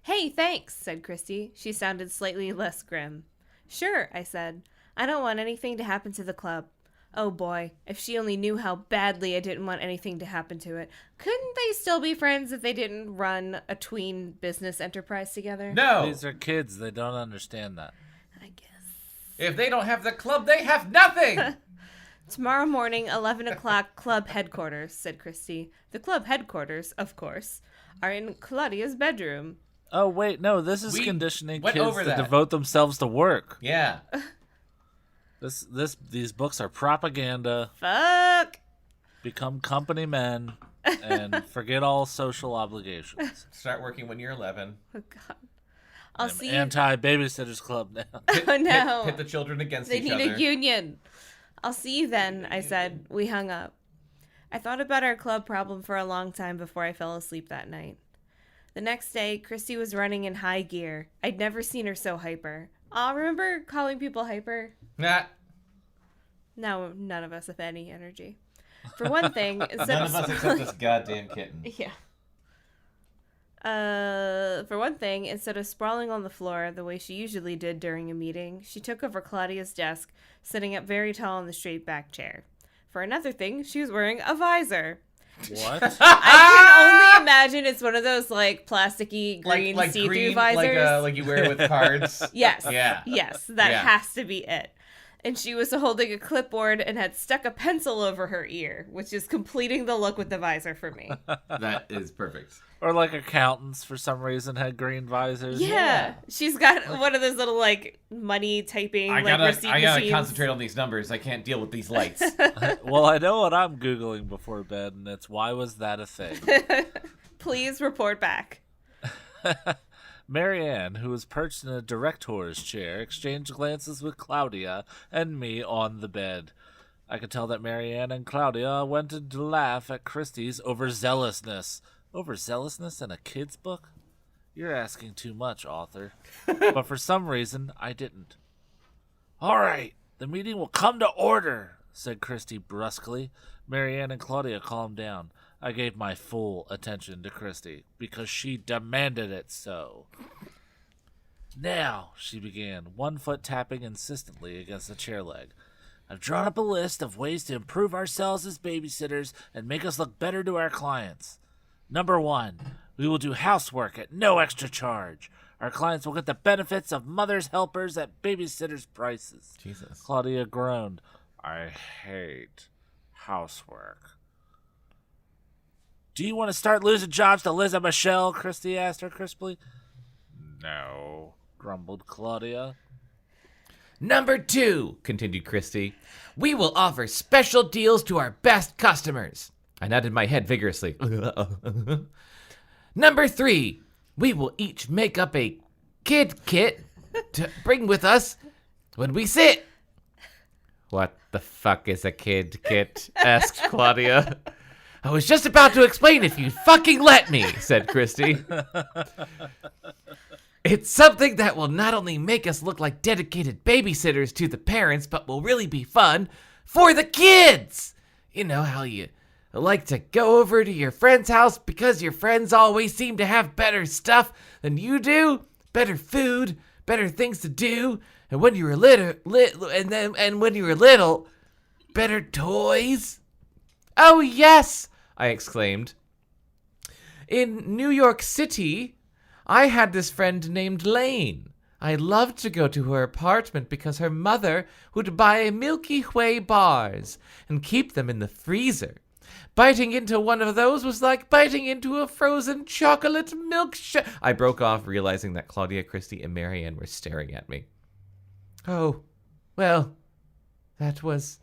Hey, thanks, said Christy. She sounded slightly less grim. Sure, I said. I don't want anything to happen to the club. Oh boy, if she only knew how badly I didn't want anything to happen to it. Couldn't they still be friends if they didn't run a tween business enterprise together? No. These are kids. They don't understand that. I guess. If they don't have the club, they have nothing. Tomorrow morning, 11 o'clock, club headquarters, said Christy. The club headquarters, of course, are in Claudia's bedroom. Oh, wait, no, this is We conditioning went kids over to that. devote themselves to work. Yeah. These books are propaganda. Fuck! Become company men and forget all social obligations. Start working when you're 11. Oh, God. I'll I'm see you. anti-Babysitters Club now. Oh, no. Pit the children against They each need other. a union. I'll see you then, I said. We hung up. I thought about our club problem for a long time before I fell asleep that night. The next day, Christy was running in high gear. I'd never seen her so hyper. Aw, remember calling people hyper? Nah. No, none of us have any energy. For one thing, instead None of us except this goddamn kitten. Yeah. For one thing, instead of sprawling on the floor the way she usually did during a meeting, she took over Claudia's desk, sitting up very tall in the straight back chair. For another thing, she was wearing a visor. What? I can only imagine it's one of those like plasticky green like see-through green, visors. like you wear with cards. Yes. Yeah. Yes, that Yeah. has to be it. And she was holding a clipboard and had stuck a pencil over her ear, which is completing the look with the visor for me. That is perfect. Or like accountants for some reason had green visors. Yeah. She's got one of those little like money typing I like receipt gotta machines. concentrate on these numbers. I can't deal with these lights. Well, I know what I'm Googling before bed, and it's why was that a thing? Please report back. Marianne, who was perched in a director's chair, exchanged glances with Claudia and me on the bed. I could tell that Marianne and Claudia wanted to laugh at Christie's overzealousness. Overzealousness in a kid's book? You're asking too much, author. But for some reason, I didn't. All right, the meeting will come to order, said Christie brusquely. Marianne and Claudia calmed down. I gave my full attention to Christie, because she demanded it so. Now, she began, one foot tapping insistently against the chair leg. I've drawn up a list of ways to improve ourselves as babysitters and make us look better to our clients. Number 1, we will do housework at no extra charge. Our clients will get the benefits of mother's helpers at babysitters' prices. Jesus. Claudia groaned. I hate housework. Do you want to start losing jobs to Liz and Michelle? Christy asked her crisply. No, grumbled Claudia. Number 2, continued Christy, we will offer special deals to our best customers. I nodded my head vigorously. Number 3, we will each make up a kid kit to bring with us when we sit. What the fuck is a kid kit? Asked Claudia. I was just about to explain if you'd fucking let me, said Christy. It's something that will not only make us look like dedicated babysitters to the parents, but will really be fun for the kids. You know how you like to go over to your friend's house because your friends always seem to have better stuff than you do, better food, better things to do, and when you were when you were little, better toys. Oh yes, I exclaimed. In New York City, I had this friend named Lane. I loved to go to her apartment because her mother would buy Milky Way bars and keep them in the freezer. Biting into one of those was like biting into a frozen chocolate milkshake. I broke off, realizing that Claudia, Christy, and Marianne were staring at me. Oh, well, that was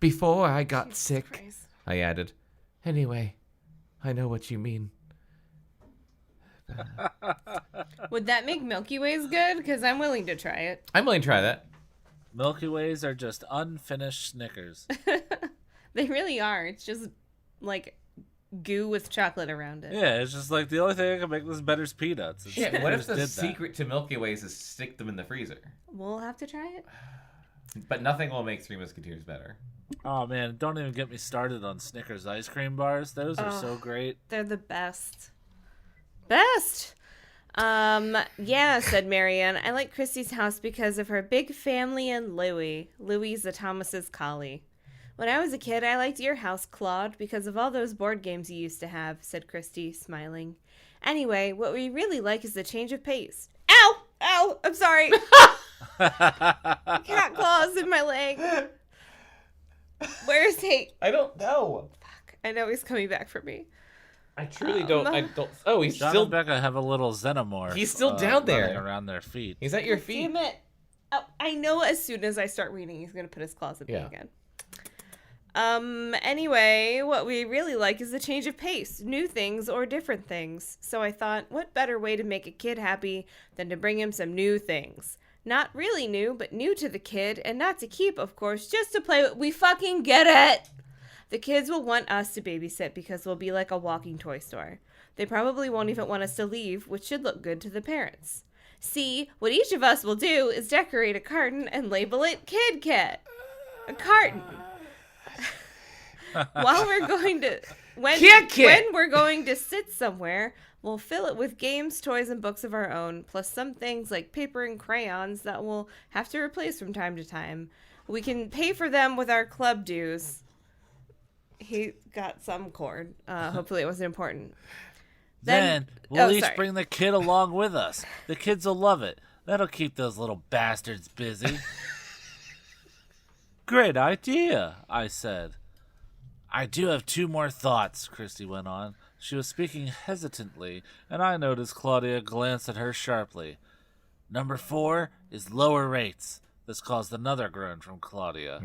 before I got sick, Christ. I added. Anyway, I know what you mean. Would that make Milky Ways good? Because I'm willing to try it. I'm willing to try that. Milky Ways are just unfinished Snickers. They really are. It's just like goo with chocolate around it. Yeah, it's just like the only thing I can make this better is peanuts. And Shit, what if Snickers the did that. secret to Milky Ways is stick them in the freezer? We'll have to try it. But nothing will make Three Musketeers better. Oh man, don't even get me started on Snickers ice cream bars. Those are so great. They're the best. Best! Yeah, said Marianne. I like Christy's house because of her big family and Louie. Louie's the Thomas's collie. When I was a kid, I liked your house, Claude, because of all those board games you used to have, said Christy, smiling. Anyway, what we really like is the change of pace. Ow! Ow! I'm sorry. Cat claws in my leg. Where is he? I don't know. Fuck. I know he's coming back for me. I truly don't. I don't. Oh, he's John still. and Bekah have a little xenomorph. He's still down there. running around their feet. He's at your feet. Damn it. Oh, I know as soon as I start reading, he's going to put his claws at me again. Anyway, what we really like is the change of pace, new things or different things. So I thought, what better way to make a kid happy than to bring him some new things? Not really new, but new to the kid, and not to keep, of course, just to play with. We fucking get it! The kids will want us to babysit because we'll be like a walking toy store. They probably won't even want us to leave, which should look good to the parents. See, what each of us will do is decorate a carton and label it Kid Kit. A carton. While we're going to... When we're going to sit somewhere, we'll fill it with games, toys, and books of our own, plus some things like paper and crayons that we'll have to replace from time to time. We can pay for them with our club dues. He got some cord. Hopefully it wasn't important. Then we'll each bring the kid along with us. The kids will love it. That'll keep those little bastards busy. Great idea, I said. I do have 2 more thoughts, Christy went on. She was speaking hesitantly, and I noticed Claudia glance at her sharply. Number 4 is lower rates. This caused another groan from Claudia.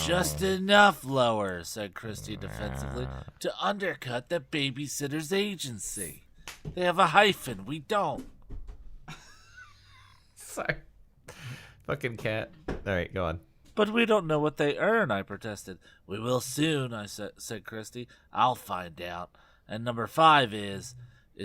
Just enough lower, said Christy defensively, to undercut the babysitter's agency. They have a hyphen. We don't. Sorry. Fucking cat. All right, go on. But we don't know what they earn, I protested. We will soon, said Christy. I'll find out. And number 5 is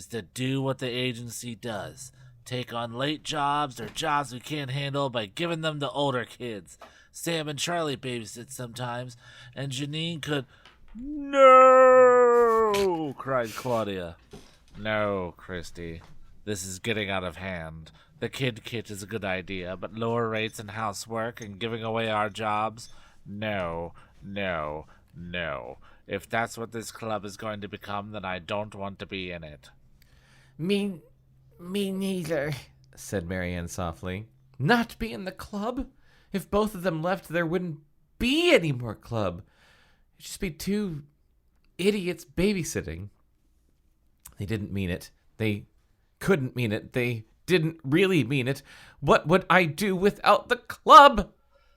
to do what the agency does. Take on late jobs or jobs we can't handle by giving them to older kids. Sam and Charlie babysit sometimes, and Janine could... No! cried Claudia. No, Christy. This is getting out of hand. The kid kit is a good idea, but lower rates and housework and giving away our jobs? No, no, no. If that's what this club is going to become, then I don't want to be in it. Me neither, said Marianne softly. Not be in the club? If both of them left, there wouldn't be any more club. It'd just be 2 idiots babysitting. They didn't mean it. They couldn't mean it. They didn't really mean it. What would I do without the club?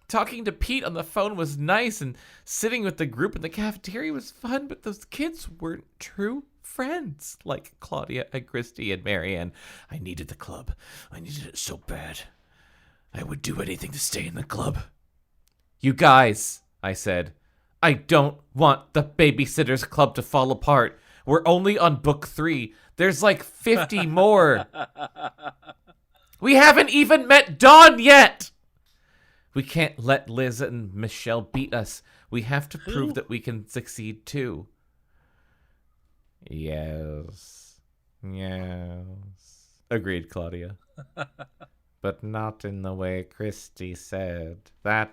Talking to Pete on the phone was nice, and sitting with the group in the cafeteria was fun, but those kids weren't true friends like Claudia and Christy and Marianne. I needed the club. I needed it so bad. I would do anything to stay in the club. You guys, I said, I don't want the Babysitters Club to fall apart. We're only on book 3. There's like 50 more. We haven't even met Dawn yet. We can't let Liz and Michelle beat us. We have to prove that we can succeed too. Yes, agreed Claudia. But not in the way Christy said. That's,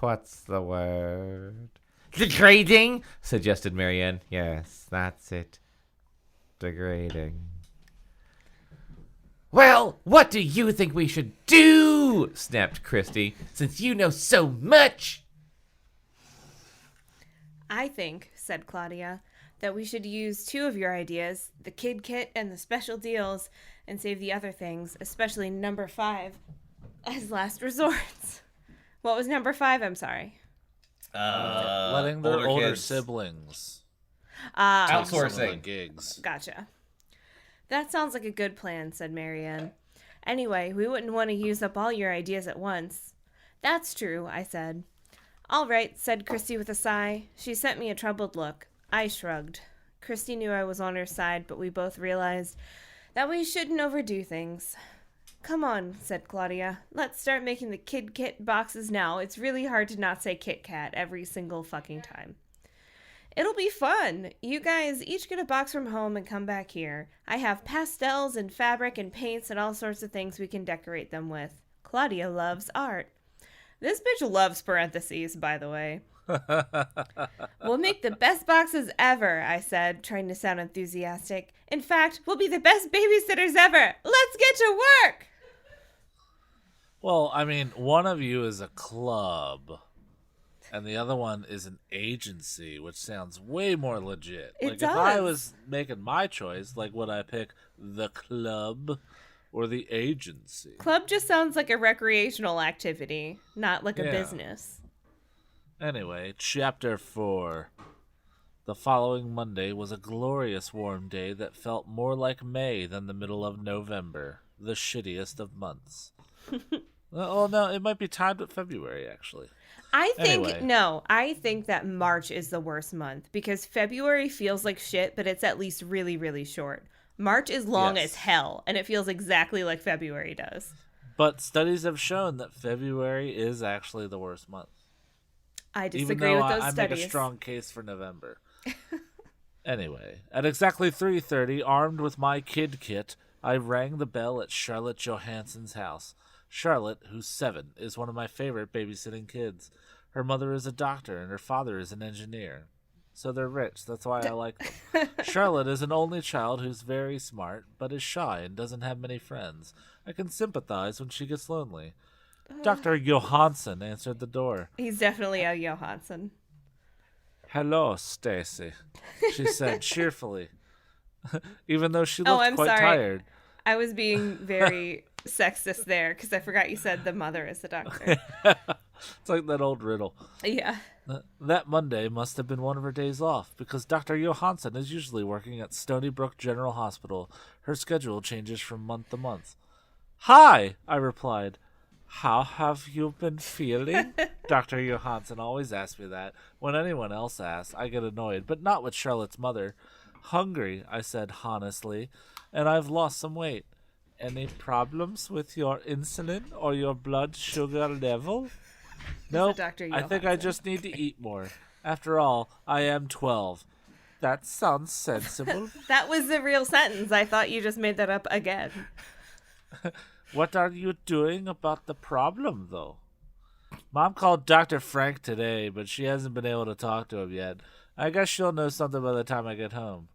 what's the word? Degrading, suggested Marianne. Yes, that's it. Degrading. Well, what do you think we should do? Snapped Christy, since you know so much. I think, said Claudia, that we should use 2 of your ideas, the kid kit and the special deals, and save the other things, especially number 5, as last resorts. What was number 5? I'm sorry. Letting their older kids. Siblings Outsourcing. some of the gigs. Gotcha. That sounds like a good plan, said Marianne. Anyway, we wouldn't want to use up all your ideas at once. That's true, I said. All right, said Christy with a sigh. She sent me a troubled look. I shrugged. Christy knew I was on her side, but we both realized that we shouldn't overdo things. Come on, said Claudia. Let's start making the Kid Kit boxes now. It's really hard to not say Kit Kat every single fucking time. It'll be fun. You guys each get a box from home and come back here. I have pastels and fabric and paints and all sorts of things we can decorate them with. Claudia loves art. This bitch loves parentheses, by the way. We'll make the best boxes ever, I said, trying to sound enthusiastic. In fact, we'll be the best babysitters ever. Let's get to work! Well, I mean, one of you is a club, and the other one is an agency, which sounds way more legit. It If I does. was making my choice, would I pick the club or the agency? Club just sounds like a recreational activity, not like a Yeah. business. Anyway, chapter 4. The following Monday was a glorious warm day that felt more like May than the middle of November, the shittiest of months. Oh, no, it might be timed with February, actually. I Anyway. think that March is the worst month because February feels like shit, but it's at least really, really short. March is long Yes. as hell, and it feels exactly like February does. But studies have shown that February is actually the worst month. I Even disagree though with those I studies. make a strong case for November. Anyway, at exactly 3:30, armed with my kid kit, I rang the bell at Charlotte Johansson's house. Charlotte, who's 7, is one of my favorite babysitting kids. Her mother is a doctor and her father is an engineer. So they're rich, that's why I like them. Charlotte is an only child who's very smart, but is shy and doesn't have many friends. I can sympathize when she gets lonely. Dr. Johansson answered the door. He's definitely a Johansson. "Hello, Stacey," she said cheerfully, even though she looked I'm quite sorry. tired. I was being very sexist there because I forgot you said the mother is the doctor. It's like that old riddle. Yeah. That Monday must have been one of her days off, because Dr. Johansson is usually working at Stony Brook General Hospital. Her schedule changes from month to month. "Hi," I replied. "How have you been feeling?" Dr. Johansson always asks me that. When anyone else asks, I get annoyed, but not with Charlotte's mother. "Hungry," I said honestly, "and I've lost some weight." "Any problems with your insulin or your blood sugar level?" "Nope, Dr. I think I Johansson. just need to eat more. After all, I am 12. That sounds sensible. That was the real sentence. I thought you just made that up again. What are you doing about the problem, though?" "Mom called Dr. Frank today, but she hasn't been able to talk to him yet. I guess she'll know something by the time I get home."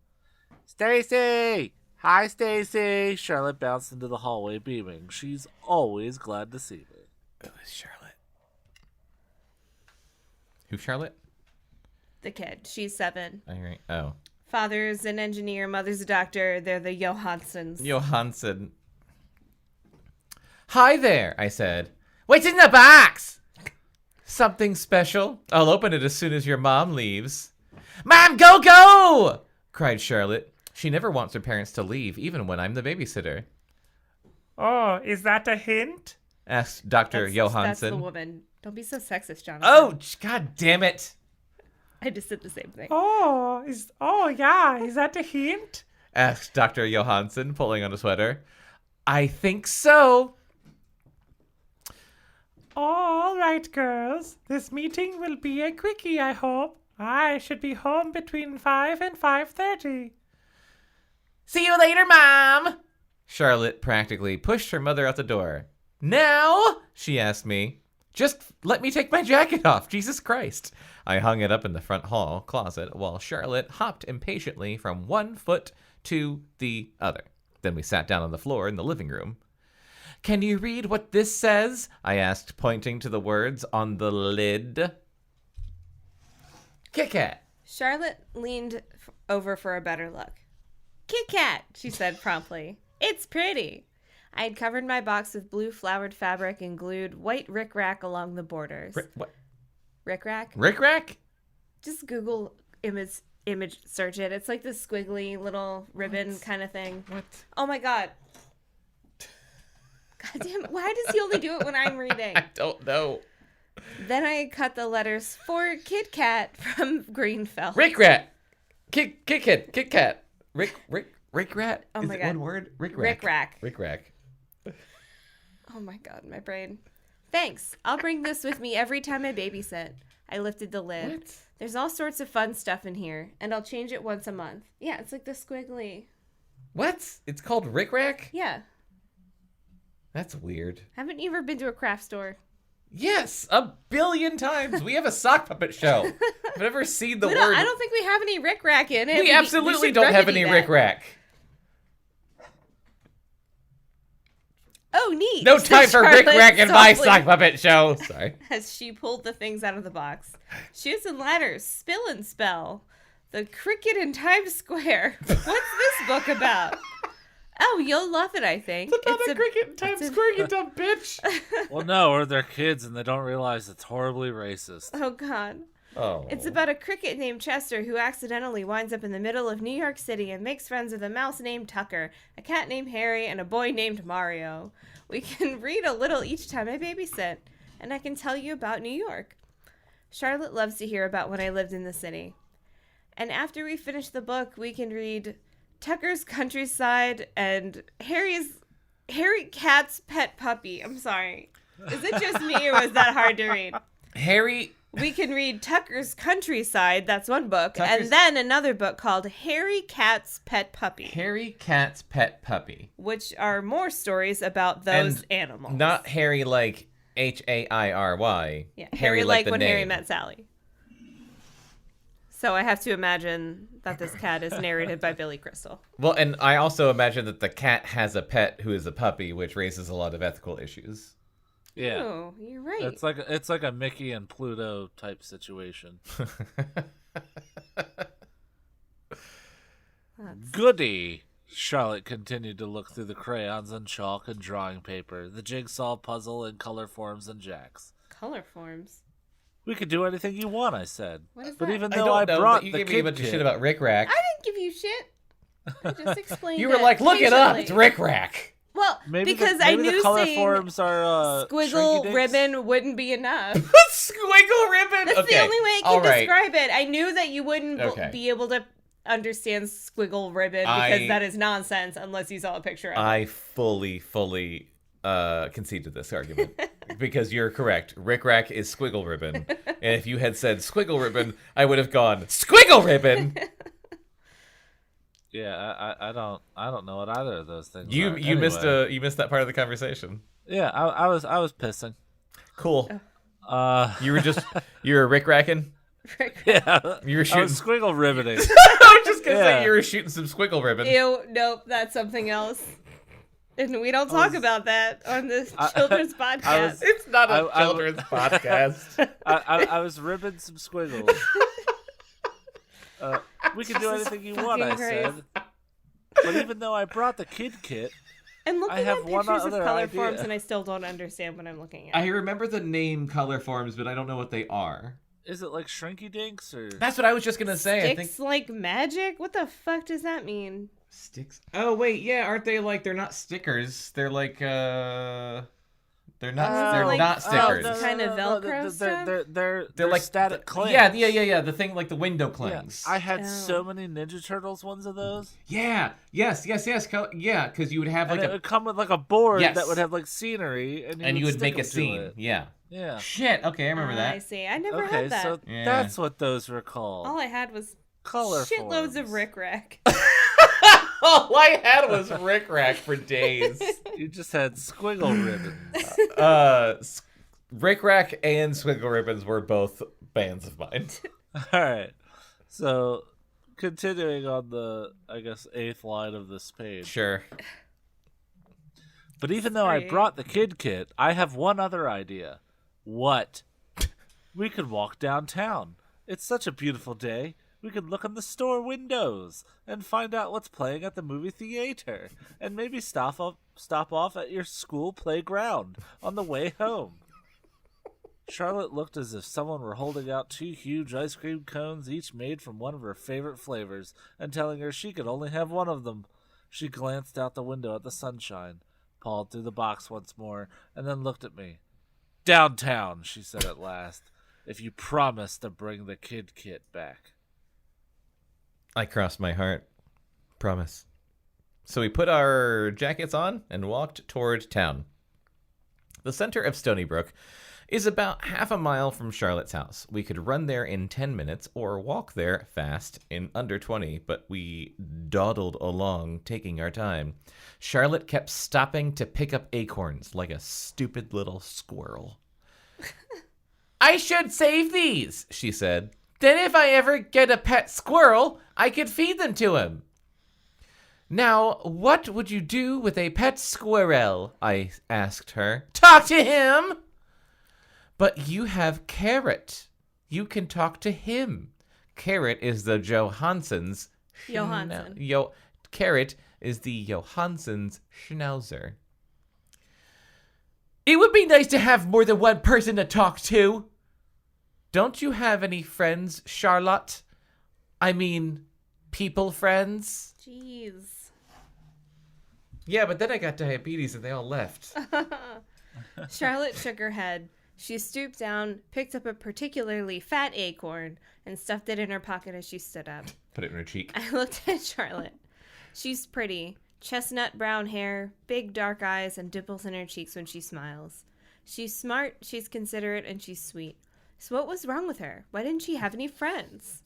"Stacy! Hi, Stacy!" Charlotte bounced into the hallway, beaming. She's always glad to see me. Who is Charlotte? Who's Charlotte? The kid. She's 7. All right. Oh. Father's an engineer, mother's a doctor. They're the Johanssons. Johansson. "Hi there," I said. "What's in the box?" "Something special. I'll open it as soon as your mom leaves." "Mom, go, go!" cried Charlotte. She never wants her parents to leave, even when I'm the babysitter. Oh, is that a hint? Asked Dr. That's the Johansson. woman. Don't be so sexist, Jonathan. Oh, god damn it. I just did the same thing. Oh, yeah, is that a hint? Asked Dr. Johansson, pulling on a sweater. "I think so." All right, girls. This meeting will be a quickie, I hope. I should be home between 5 and 5:30. "See you later, Mom." Charlotte practically pushed her mother out the door. "Now?" she asked me. "Just let me take my jacket off, Jesus Christ." I hung it up in the front hall closet while Charlotte hopped impatiently from one foot to the other. Then we sat down on the floor in the living room. "Can you read what this says?" I asked, pointing to the words on the lid. "Kit Kat." Charlotte leaned over for a better look. "Kit Kat," she said promptly. "It's pretty." I had covered my box with blue flowered fabric and glued white rickrack along the borders. What? Rickrack? Rick Rack? Just Google image search it. It's like this squiggly little ribbon kind of thing. What? Oh my god. God damn it. Why does he only do it when I'm reading? I don't know. Then I cut the letters for Kit Kat from Greenfeld. Rick Rat. Kit Kat. Rick Rat. Oh Is my it God. one word? Rick Rack. Rick Rack. Rick Rack. Oh my god, my brain. Thanks. I'll bring this with me every time I babysit. I lifted the lid. What? There's all sorts of fun stuff in here, and I'll change it once a month. Yeah, it's like the squiggly. What? It's called Rick Rack? Yeah. That's weird. Haven't you ever been to a craft store? Yes, 1,000,000,000 times. We have a sock puppet show. I've never seen the word. I don't think we have any Rick Rack in it. We absolutely should don't have remedy any that. Rick Rack. Oh, neat. No said time for Rick Charlotte Rack in my softly sock puppet show. Sorry. As she pulled the things out of the box. Chutes and ladders, spill and spell. The cricket in Times Square. What's this book about? Oh, you'll love it, I think. It's a cricket in Times Square, you dumb bitch. Well, no, or they're kids and they don't realize it's horribly racist. Oh, God. Oh. It's about a cricket named Chester who accidentally winds up in the middle of New York City and makes friends with a mouse named Tucker, a cat named Harry, and a boy named Mario. We can read a little each time I babysit, and I can tell you about New York. Charlotte loves to hear about when I lived in the city. And after we finish the book, we can read Tucker's Countryside and Harry Cat's Pet Puppy. I'm sorry. Is it just me or was that hard to read? Harry. We can read Tucker's Countryside, that's one book, Tucker's- and then another book called Harry Cat's Pet Puppy, Harry Cat's Pet Puppy. which are more stories about those And animals. Not Harry like Hairy. Yeah, Harry like the when name. Harry met Sally. So I have to imagine that this cat is narrated by Billy Crystal. Well, and I also imagine that the cat has a pet who is a puppy, which raises a lot of ethical issues. Yeah. Oh, you're right. It's like a Mickey and Pluto type situation. Goody! Charlotte continued to look through the crayons and chalk and drawing paper, the jigsaw puzzle in color forms and jacks. Color forms. We could do anything you want, I said. What is But that? even I though don't I know, brought but you the gave me a kid bunch of kit, shit about Rick Rack. I didn't give you shit. I just explained You were it like, look it up. patiently. It's Rick Rack. Well, maybe because maybe I knew the color saying forms are squiggle shrinky-dinks? ribbon wouldn't be enough. Squiggle ribbon. That's Okay. the only way I All can right. describe it. I knew that you wouldn't Okay. be able to understand squiggle ribbon because that is nonsense unless you saw a picture of it. I fully conceded this argument because you're correct. Rick Rack is squiggle ribbon, and if you had said squiggle ribbon, I would have gone squiggle ribbon. Yeah, I don't know what either of those things You are. you missed Anyway. you missed that part of the conversation. Yeah, I was pissing. Cool. Uh, You were Rick Racking. yeah, You were I shooting. was squiggle ribboning. I was just gonna say Yeah. you were shooting some squiggle ribbon. Ew, nope, that's something else. And we don't talk about that on this children's podcast. It's not a I- children's podcast. I was ribbing some squiggles. We can do anything you want, I fucking said. But even though I brought the kid kit, And looking have at one pictures of other color idea. forms, and I still don't understand what I'm looking at. I remember the name color forms, but I don't know what they are. is it like Shrinky Dinks or? That's what I was just gonna say. I think Sticks like magic? What the fuck does that mean? sticks. Oh wait, yeah, aren't they like they're not stickers? They're like they're not they're like not stickers. no, Kind of Velcro stuff? They're like static clings. Yeah. The thing like the window Yeah, clings. I had Oh. so many Ninja Turtles ones of those. Yes. Yeah, because you would have And like it would come with like a board Yes. that would have like scenery, and you would stick make a 'em to scene. it. Yeah. Yeah. Shit. Okay, I remember I that. see. I never Okay, had that. so Yeah. that's what those were called. All I had was Color shitloads of forms. Rick Rack. All I had was Rick Rack for days. You just had squiggle ribbons. Rick Rack and Squiggle Ribbons were both bands of mine. All right. So, continuing on the, I guess, 8th line of this page. Sure. But even though I Great. brought the kid kit, I have one other idea. What? We could walk downtown. It's such a beautiful day. We could look in the store windows and find out what's playing at the movie theater, and maybe stop off at your school playground on the way home. Charlotte looked as if someone were holding out 2 huge ice cream cones, each made from one of her favorite flavors, and telling her she could only have one of them. She glanced out the window at the sunshine, pawed through the box once more, and then looked at me. "Downtown," she said at last, "if you promise to bring the kid kit back." I crossed my heart. Promise. So we put our jackets on and walked toward town. The center of Stony Brook is about half a mile from Charlotte's house. We could run there in 10 minutes or walk there fast in under 20, but we dawdled along, taking our time. Charlotte kept stopping to pick up acorns like a stupid little squirrel. I should save these, she said. Then if I ever get a pet squirrel, I could feed them to him. Now, what would you do with a pet squirrel? I asked her. Talk to him! But you have Carrot. You can talk to him. Carrot is the Johansson's... Johansson. Carrot is the Johansson's schnauzer. It would be nice to have more than one person to talk to. Don't you have any friends, Charlotte? I mean, people friends? Jeez. Yeah, but then I got diabetes and they all left. Charlotte shook her head. She stooped down, picked up a particularly fat acorn, and stuffed it in her pocket as she stood up. Put it in her cheek. I looked at Charlotte. She's pretty. Chestnut brown hair, big dark eyes, and dimples in her cheeks when she smiles. She's smart, she's considerate, and she's sweet. So what was wrong with her? Why didn't she have any friends?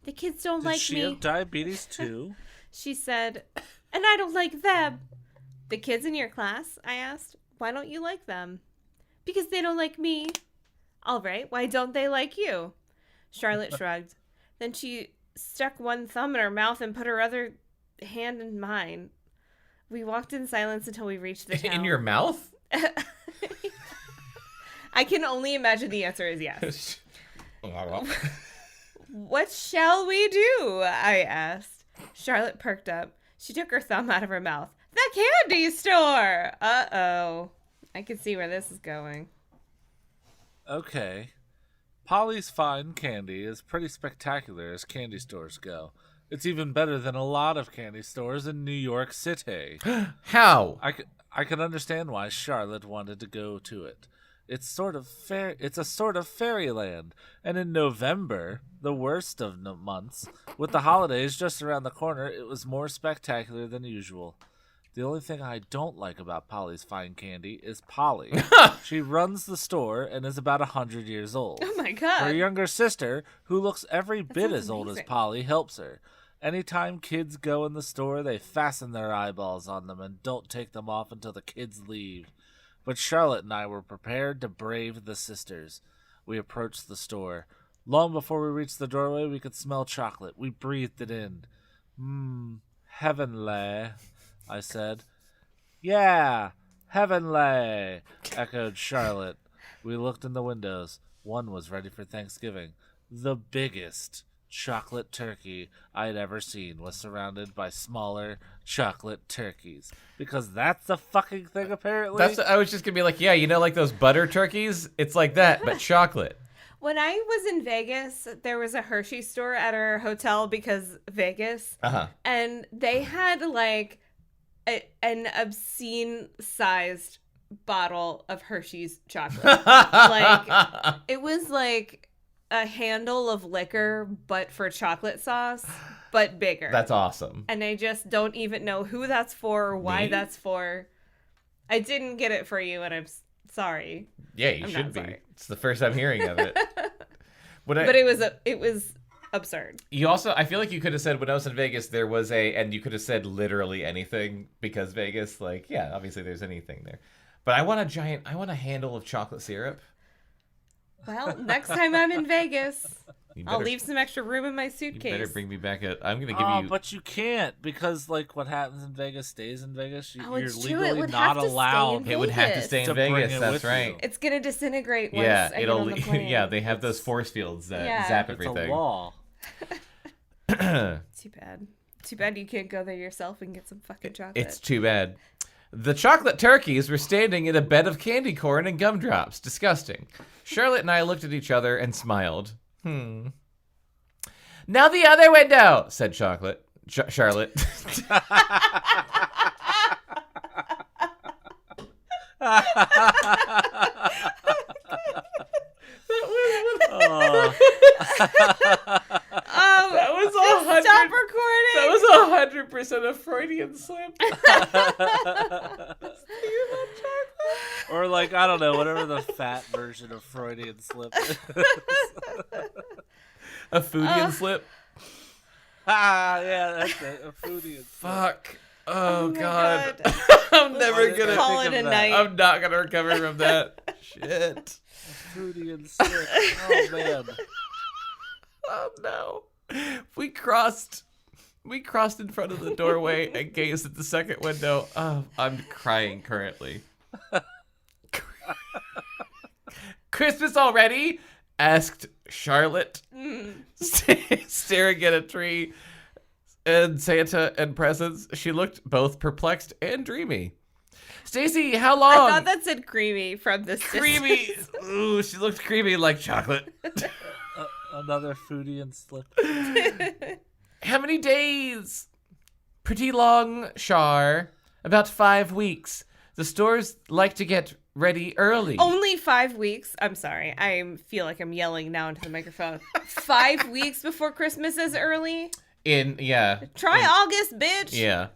The kids don't like Did me. she have diabetes too? She said, and I don't like them. The kids in your class? I asked. Why don't you like them? Because they don't like me. All right, why don't they like you? Charlotte shrugged. Then she stuck one thumb in her mouth and put her other hand in mine. We walked in silence until we reached the town. In your mouth? I can only imagine the answer is yes. What shall we do? I asked. Charlotte perked up. She took her thumb out of her mouth. The candy store! Uh-oh. I can see where this is going. Okay. Polly's Fine Candy is pretty spectacular as candy stores go. It's even better than a lot of candy stores in New York City. How? I can understand why Charlotte wanted to go to it. It's a sort of fairyland, and in November, the worst of months, with the holidays just around the corner, it was more spectacular than usual. The only thing I don't like about Polly's Fine Candy is Polly. She runs the store and is about 100 years old. Oh my god. Her younger sister, who looks every bit sounds as old as amazing. Polly, helps her. Anytime kids go in the store, they fasten their eyeballs on them and don't take them off until the kids leave. But Charlotte and I were prepared to brave the sisters. We approached the store. Long before we reached the doorway, we could smell chocolate. We breathed it in. Heavenly, I said. Yeah, heavenly, echoed Charlotte. We looked in the windows. One was ready for Thanksgiving. The biggest chocolate turkey I'd ever seen was surrounded by smaller chocolate turkeys. Because that's the fucking thing, apparently. I was just gonna be like, yeah, you know, like those butter turkeys? It's like that, but chocolate. When I was in Vegas, there was a Hershey store at our hotel because Vegas. Uh-huh. And they had like an obscene sized bottle of Hershey's chocolate. Like it was like a handle of liquor, but for chocolate sauce, but bigger. That's awesome. And I just don't even know who that's for or why Me? that's for. I didn't get it for you, and I'm sorry. Yeah, you I'm should not be. sorry. It's the first I'm hearing of it. But it was absurd. You also, I feel like you could have said when I was in Vegas, there was and you could have said literally anything because Vegas, like, yeah, obviously there's anything there. But I want a handle of chocolate syrup. Well, next time I'm in Vegas, You I'll better- leave some extra room in my You suitcase. better bring me back I'm going to give Oh, you. but you can't because, like, what happens in Vegas stays in Vegas. Oh, You're it's true. It legally would not have to stay allowed. in It would have to Vegas. stay in To bring Vegas. it That's with right. you. It's gonna disintegrate once Yeah, I get on the plane. yeah, they have those force fields that Yeah. zap It's everything. a law. Too bad. Too bad you can't go there yourself and get some fucking chocolate. It's too bad. The chocolate turkeys were standing in a bed of candy corn and gumdrops. Disgusting. Charlotte and I looked at each other and smiled. Now the other window, said Charlotte. Oh, That was a Stop recording. That was 100% a Freudian slip. Or like, I don't know, whatever the fat version of Freudian slip is. A Foodian slip? Yeah, that's it. A Freudian slip. Fuck. Oh, my God. God. I'm never Why did gonna I Call think it of a that? night. I'm not gonna recover from that. Shit. Freudian slip. Oh, man. Oh no. We crossed in front of the doorway and gazed at the second window. Oh, I'm crying currently. Christmas already? Asked Charlotte, staring at a tree and Santa and presents. She looked both perplexed and dreamy. Stacey, how long? I thought that said creamy from this Creamy. Ooh, she looked creamy like chocolate. Another Freudian slip. How many days? Pretty long, Char. About 5 weeks. The stores like to get ready early. Only 5 weeks. I'm sorry. I feel like I'm yelling now into the microphone. 5 weeks before Christmas is early? Try August, bitch. Yeah.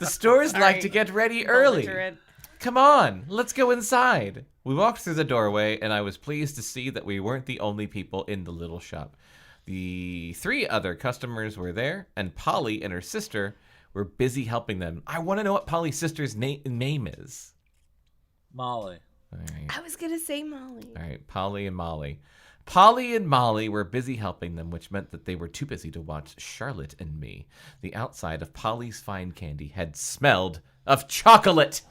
The stores like to get ready early. Belligerent. Come on, let's go inside. We walked through the doorway, and I was pleased to see that we weren't the only people in the little shop. The 3 other customers were there, and Polly and her sister were busy helping them. I want to know what Polly's sister's name is. Molly. All right. I was going to say Molly. All right, Polly and Molly. Polly and Molly were busy helping them, which meant that they were too busy to watch Charlotte and me. The outside of Polly's fine candy had smelled of chocolate.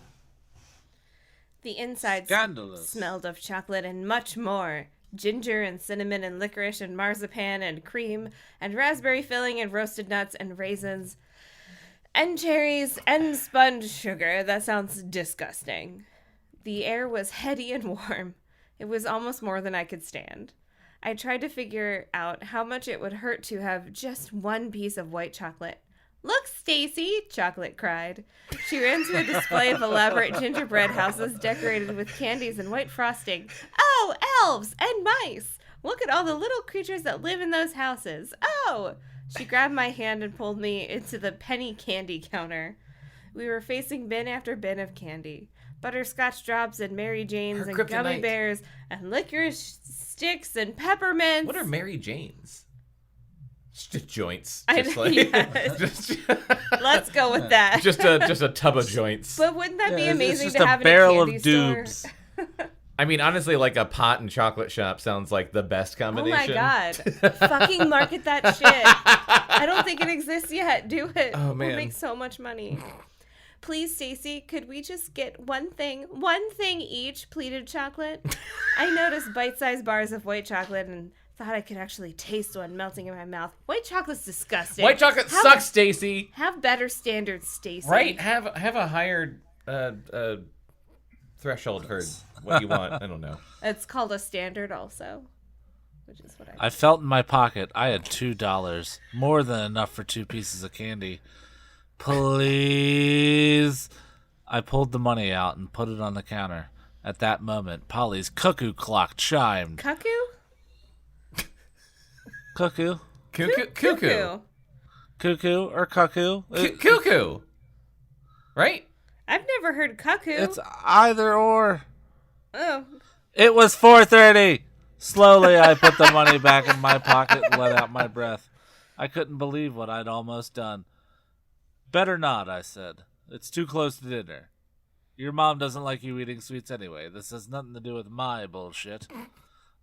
The inside Scandalous. smelled of chocolate and much more. Ginger and cinnamon and licorice and marzipan and cream and raspberry filling and roasted nuts and raisins and cherries and sponge sugar. That sounds disgusting. The air was heady and warm. It was almost more than I could stand. I tried to figure out how much it would hurt to have just one piece of white chocolate. Look, Stacey, Chocolate cried. She ran to a display of elaborate gingerbread houses decorated with candies and white frosting. Oh, elves and mice! Look at all the little creatures that live in those houses. Oh! She grabbed my hand and pulled me into the penny candy counter. We were facing bin after bin of candy. Butterscotch drops and Mary Janes and gummy kryptonite. bears and licorice sticks and peppermints. What are Mary Janes? Just joints. I Just know, like, yes. just, Let's go with that. just a tub of joints. But wouldn't that be Yeah, it's amazing just to a have barrel in a of candy store? dupes. I mean, honestly, like a pot and chocolate shop sounds like the best Oh combination. my god. Fucking market that shit. I don't think it exists yet. Do it. Oh, man. We'll make so much money. Please, Stacey, could we just get one thing each, pleaded Chocolate. I noticed bite-sized bars of white chocolate and thought I could actually taste one melting in my mouth. White chocolate's disgusting. White chocolate sucks, Stacey. Have better standards, Stacey. Right? Have a higher threshold for what you want. I don't know. It's called a standard also, which is what I I felt in my pocket. I had $2, more than enough for 2 pieces of candy. Please. I pulled the money out and put it on the counter. At that moment, Polly's cuckoo clock chimed. Cuckoo? Cuckoo? Cuckoo. Cuckoo or cuckoo? Cuckoo. Right? I've never heard cuckoo. It's either or. Oh, It was 4:30. Slowly, I put the money back in my pocket and let out my breath. I couldn't believe what I'd almost done. Better not, I said. It's too close to dinner. Your mom doesn't like you eating sweets anyway. This has nothing to do with my bullshit.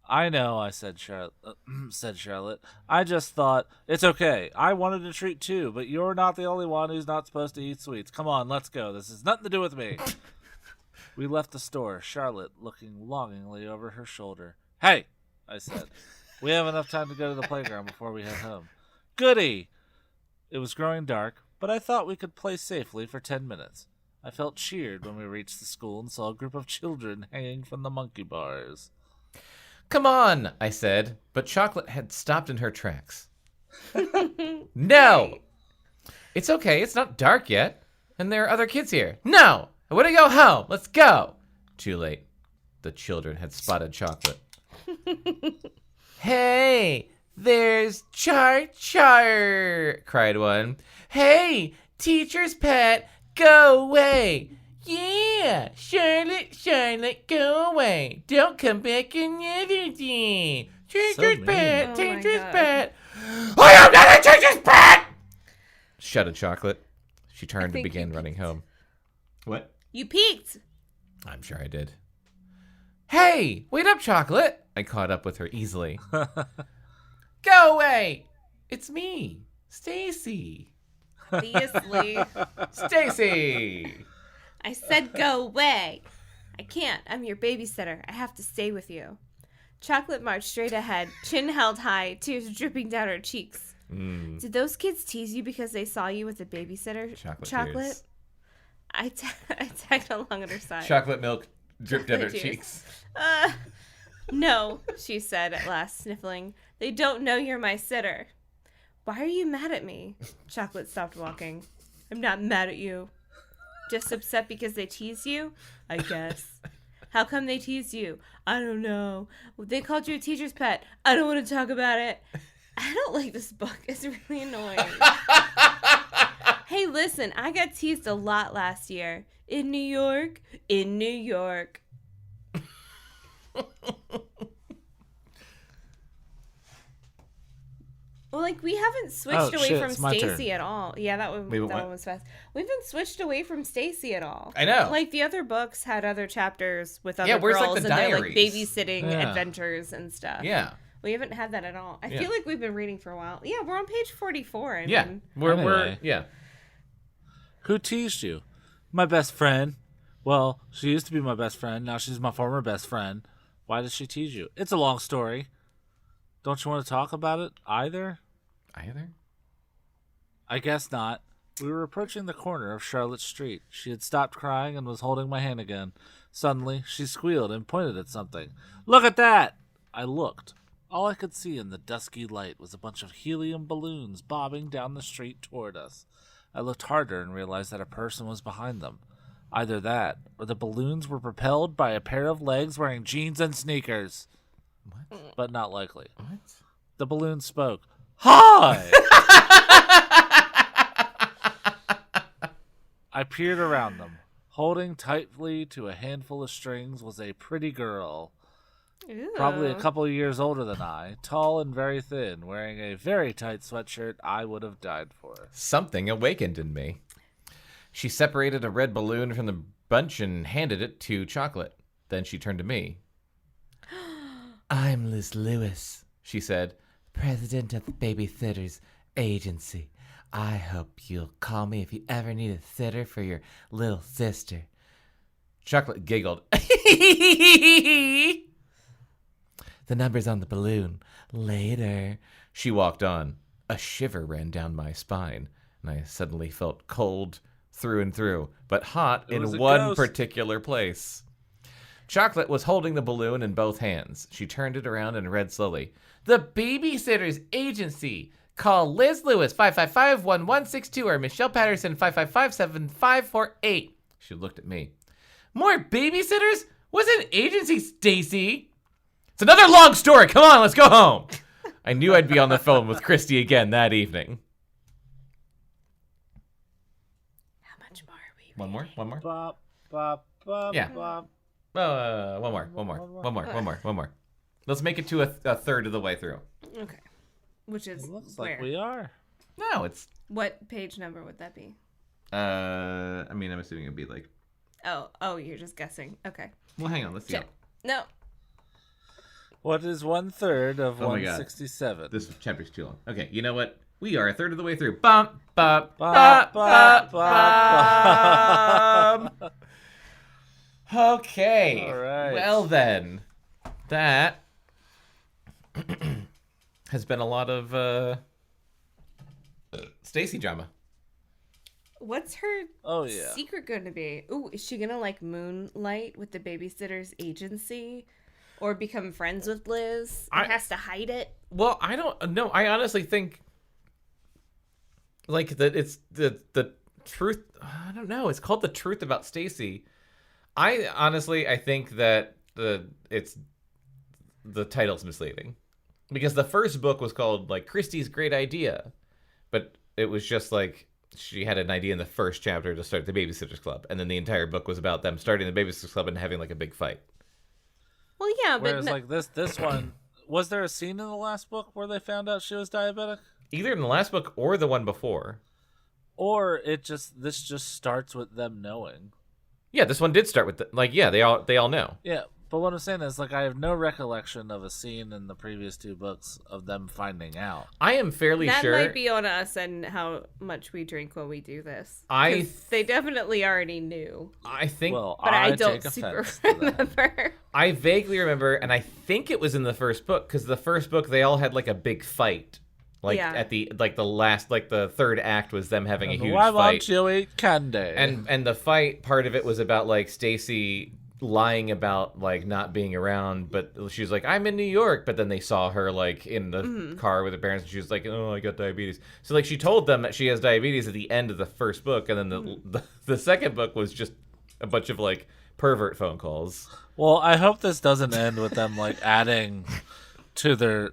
I know, I said, Charlotte. I just thought, it's okay. I wanted a treat too, but you're not the only one who's not supposed to eat sweets. Come on, let's go. This has nothing to do with me. We left the store, Charlotte looking longingly over her shoulder. Hey, I said. We have enough time to go to the playground before we head home. Goody! It was growing dark, but I thought we could play safely for 10 minutes. I felt cheered when we reached the school and saw a group of children hanging from the monkey bars. Come on, I said, but Chocolate had stopped in her tracks. No! It's okay, it's not dark yet, and there are other kids here. No! I want to go home. Let's go. Too late. The children had spotted Chocolate. Hey, there's Char, cried one. Hey, teacher's pet, go away. Yeah, Charlotte, go away. Don't come back another day. Teacher's mean. pet, Oh my teacher's God. pet. I am not a teacher's pet! Shouted Chocolate. She turned and think began you running peeked. home. What? You peeked. I'm sure I did. Hey, wait up, Chocolate. I caught up with her easily. Go away. It's me, Stacey. Obviously. Stacey. I said go away. I can't. I'm your babysitter. I have to stay with you. Chocolate marched straight ahead, chin held high, tears dripping down her cheeks. Did those kids tease you because they saw you with a babysitter? Chocolate tears. I tagged along at her side. Chocolate milk dripped down her Chocolate tears. cheeks. No, she said at last, sniffling. They don't know you're my sitter. Why are you mad at me? Chocolate stopped walking. I'm not mad at you. Just upset because they teased you? I guess. How come they teased you? I don't know. They called you a teacher's pet. I don't want to talk about it. I don't like this book. It's really annoying. Hey, listen, I got teased a lot last year. In New York. In New York. Well, like, we haven't switched away from it's my turn. Stacey at all. Yeah, that one was fast. We haven't switched away from Stacey at all. I know. Like, the other books had other chapters with other Yeah, where's, like, girls the and their, like, diaries? babysitting Yeah. adventures and stuff. Yeah. We haven't had that at all. I Yeah. feel like we've been reading for a while. Yeah, we're on page 44. I Yeah. mean, We're Anyway. yeah. Who teased you? My best friend. Well, she used to be my best friend. Now she's my former best friend. Why did she tease you? It's a long story. Don't you want to talk about it either? Either? I guess not. We were approaching the corner of Charlotte Street. She had stopped crying and was holding my hand again. Suddenly, she squealed and pointed at something. Look at that! I looked. All I could see in the dusky light was a bunch of helium balloons bobbing down the street toward us. I looked harder and realized that a person was behind them. Either that, or the balloons were propelled by a pair of legs wearing jeans and sneakers. What? But not likely. What? The balloon spoke. Hi! I peered around them. Holding tightly to a handful of strings was a pretty girl, probably a couple of years older than I, tall and very thin, wearing a very tight sweatshirt I would have died for. Something awakened in me. She separated a red balloon from the bunch and handed it to Chocolate. Then she turned to me. I'm Liz Lewis, she said, president of the Babysitters Agency. I hope you'll call me if you ever need a sitter for your little sister. Chocolate giggled. The number's on the balloon. Later. She walked on. A shiver ran down my spine, and I suddenly felt cold through and through, but hot It was in a one ghost. particular place. Chocolate was holding the balloon in both hands. She turned it around and read slowly. The Babysitters Agency. Call Liz Lewis 555-1162 or Michelle Patterson 555-7548. She looked at me. More babysitters? What's an agency, Stacey? It's another long story. Come on, let's go home. I knew I'd be on the phone with Christy again that evening. How much more are we? One more? Bop, bop, bop, Yeah. bop. One more. Let's make it to a third of the way through. Okay. Which is It looks where? like we are. No, it's. What page number would that be? I mean, I'm assuming it'd be like. Oh, you're just guessing. Okay. Well, hang on. Let's see. No. What is 1/3 of Oh my God. 167? This chapter's too long. Okay, you know what? We are a third of the way through. Bump, bump, Bop, bump, bop, bump, bump. Okay. All right. Well then, that has been a lot of Stacey drama. What's her Oh, yeah. secret going to be? Ooh, is she going to like moonlight with the Babysitters Agency? Or become friends with Liz? And has to hide it? Well, I don't know. I honestly think like that it's the truth. I don't know. It's called The Truth About Stacey. I think that the title's misleading because the first book was called like Christie's Great Idea, but it was just like she had an idea in the first chapter to start the Babysitters Club, and then the entire book was about them starting the Babysitters Club and having like a big fight. Well, yeah, but Whereas like this one, was there a scene in the last book where they found out she was diabetic? Either in the last book or the one before. Or this just starts with them knowing. Yeah, this one did start with they all know. Yeah, but what I'm saying is like I have no recollection of a scene in the previous 2 books of them finding out. I am fairly that sure might be on us and how much we drink when we do this. I 'Cause they definitely already knew, I think Well, but I don't take super offense to that. remember. I vaguely remember, and I think it was in the first book, because the first book they all had like a big fight. Like Yeah. at the the third act was them having a huge Why fight. won't you eat candy? And the fight part of it was about like Stacey lying about like not being around, but she was like, I'm in New York, but then they saw her like in the car with her parents, and she was like, oh, I got diabetes. So like she told them that she has diabetes at the end of the first book, and then the second book was just a bunch of like pervert phone calls. Well, I hope this doesn't end with them like adding to their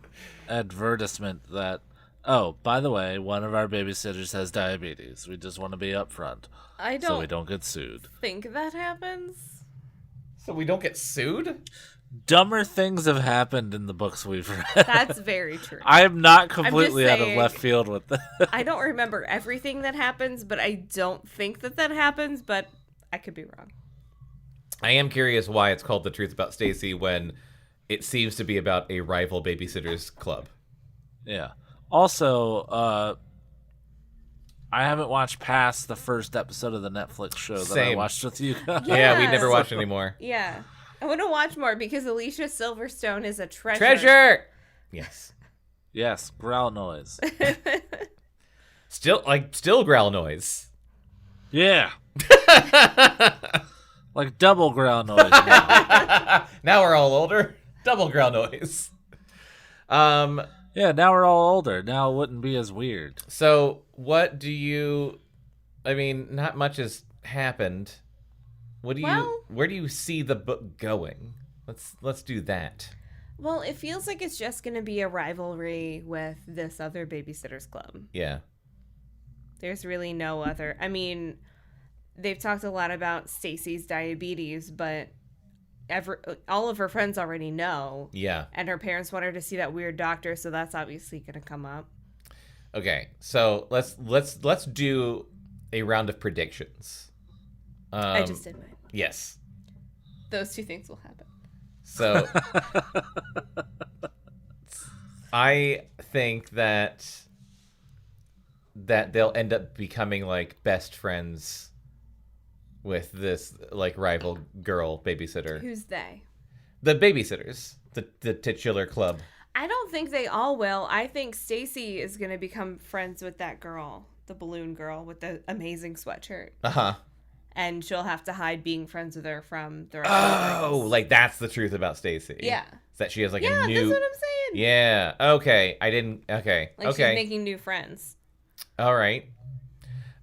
advertisement that, oh, by the way, one of our babysitters has diabetes. We just want to be upfront I so we don't don't get sued. think that happens. So we don't get sued? Dumber things have happened in the books we've read. That's very true. I am not completely out of saying- left field with that. I don't remember everything that happens, but I don't think that happens, but I could be wrong. I am curious why it's called The Truth About Stacey when it seems to be about a rival babysitters club. Yeah. Also, I haven't watched past the first episode of the Netflix show that I Same. watched with you guys. Yeah, we Yeah. never watched anymore. Yeah. I want to watch more because Alicia Silverstone is a treasure. Treasure! Yes. Yes, growl noise. Still growl noise. Yeah. Like double growl noise now. Now we're all older. Double growl noise. Yeah, now we're all older. Now it wouldn't be as weird. So what do you... I mean, not much has happened. What do Well- where do you see the book going? Let's do that. Well, it feels like it's just going to be a rivalry with this other Babysitters Club. Yeah. There's really no other. I mean, they've talked a lot about Stacey's diabetes, but all of her friends already know. Yeah. And her parents want her to see that weird doctor, so that's obviously going to come up. Okay. So let's do a round of predictions. I just did mine. Yes. Those 2 things will happen. So I think that they'll end up becoming like best friends with this like rival girl babysitter. Who's they? The babysitters, the titular club. I don't think they all will. I think Stacey is going to become friends with that girl, the balloon girl with the amazing sweatshirt. Uh-huh. And she'll have to hide being friends with her from the rest of the Oh, girls. like that's the truth about Stacey. Yeah. Is that she has like Yeah, a new that's what I'm saying. Yeah. Okay. I didn't okay. Like okay. she's making new friends. All right.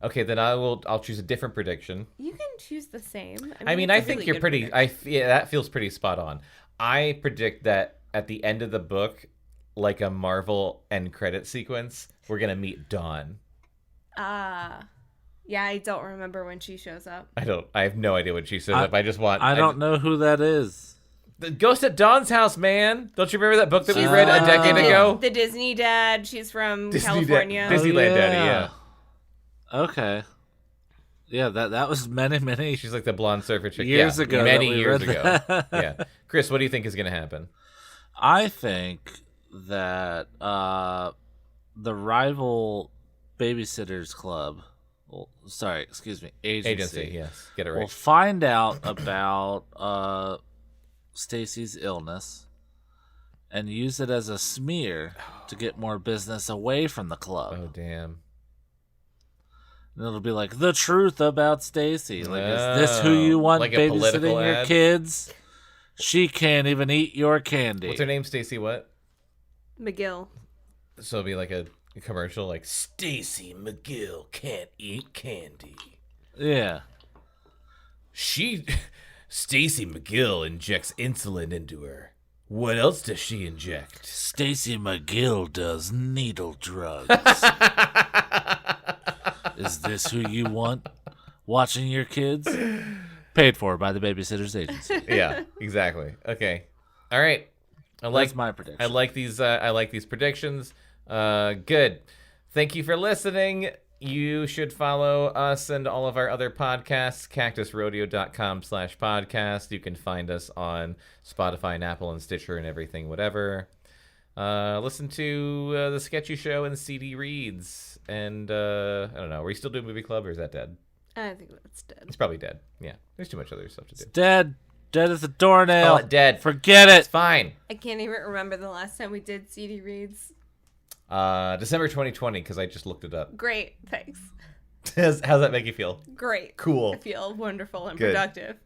Okay, then I'll choose a different prediction. You can choose the same. I mean, it's I a think really you're good pretty. prediction. Yeah, that feels pretty spot on. I predict that at the end of the book, like a Marvel end credit sequence, we're gonna meet Dawn. Yeah, I don't remember when she shows up. I have no idea when she shows up. I just want. I don't know who that is. The Ghost at Dawn's House, man. Don't you remember that book that we She's read a the- decade ago? The Disney dad. She's from Disney California. Disneyland Oh, Daddy, yeah. Okay. Yeah, that was many. She's like the blonde surfer chick. Years Yeah, ago many that we years read ago. that. Yeah, Chris, what do you think is gonna happen? I think that the rival Babysitters Club, Agency, yes, get it will right. find out about Stacey's illness and use it as a smear to get more business away from the club. Oh damn. And it'll be like, the truth about Stacey. Like, is this who you want Like a political babysitting your ad? kids? She can't even eat your candy. What's her name? Stacey what? McGill. So it'll be like a commercial like Stacey McGill can't eat candy. Yeah. Stacey McGill injects insulin into her. What else does she inject? Stacey McGill does needle drugs. Is this who you want watching your kids? Paid for by the Babysitters Agency. Yeah, exactly. Okay. All right. That's my prediction. I like these predictions. Good. Thank you for listening. You should follow us and all of our other podcasts, cactusrodeo.com/podcast. You can find us on Spotify and Apple and Stitcher and everything, whatever. Listen to The Sketchy Show and CD Reads. And, I don't know, are we still doing Movie Club or is that dead? I think that's dead. It's probably dead. Yeah, there's too much other stuff to do. Dead as a doornail. Oh, dead. Forget It's it. fine. I can't even remember the last time we did CD reads. December 2020, because I just looked it up. Great, thanks. How's that make you feel? Great. Cool. I feel wonderful and Good. productive.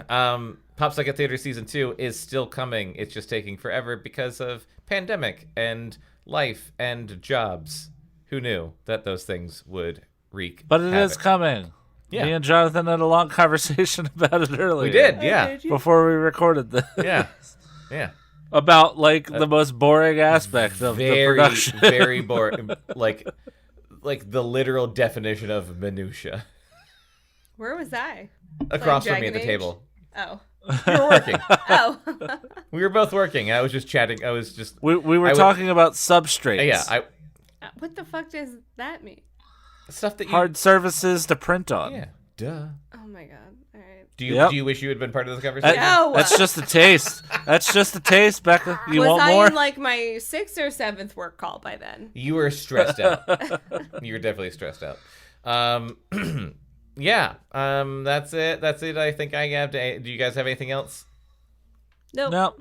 Pop Psycho Theater Season 2 is still coming. It's just taking forever because of pandemic and life and jobs. Who knew that those things would wreak But it is havoc? coming. Yeah. Me and Jonathan had a long conversation about it earlier. We did, yeah. Before we recorded this. Yeah. Yeah. About, like, the most boring aspect of the production. Very boring. like the literal definition of minutia. Where was I? Across from Playing me at the Dragon Age? table. Oh. You were working. Oh. We were both working. I was just chatting. I was just... We were I would- talking about substrates. Yeah, What the fuck does that mean? stuff that you... Hard surfaces to print on. Yeah, duh. Oh my god. All right. Do you Yep. do you wish you had been part of this conversation? No. That's just a taste. That's just a taste, Bekah. You was want I more? in like my 6th or 7th work call by then? You were stressed out. You were definitely stressed out. Yeah. That's it. I think I have to. Do you guys have anything else? Nope. No,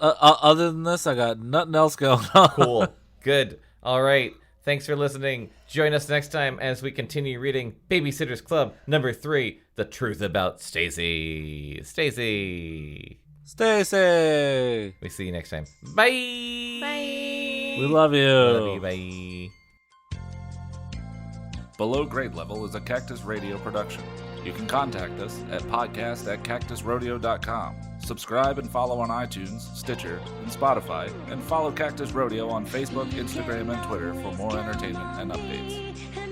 other than this, I got nothing else going on. Cool. Good. All right. Thanks for listening. Join us next time as we continue reading Babysitters Club number 3, The Truth About Stacey. Stacey. Stacey. We see you next time. Bye. Bye. We love you. Love you. Bye. Below Grade Level is a Cactus Radio production. You can contact us at podcast@cactusrodeo.com. Subscribe and follow on iTunes, Stitcher, and Spotify, and follow Cactus Rodeo on Facebook, Instagram, and Twitter for more entertainment and updates.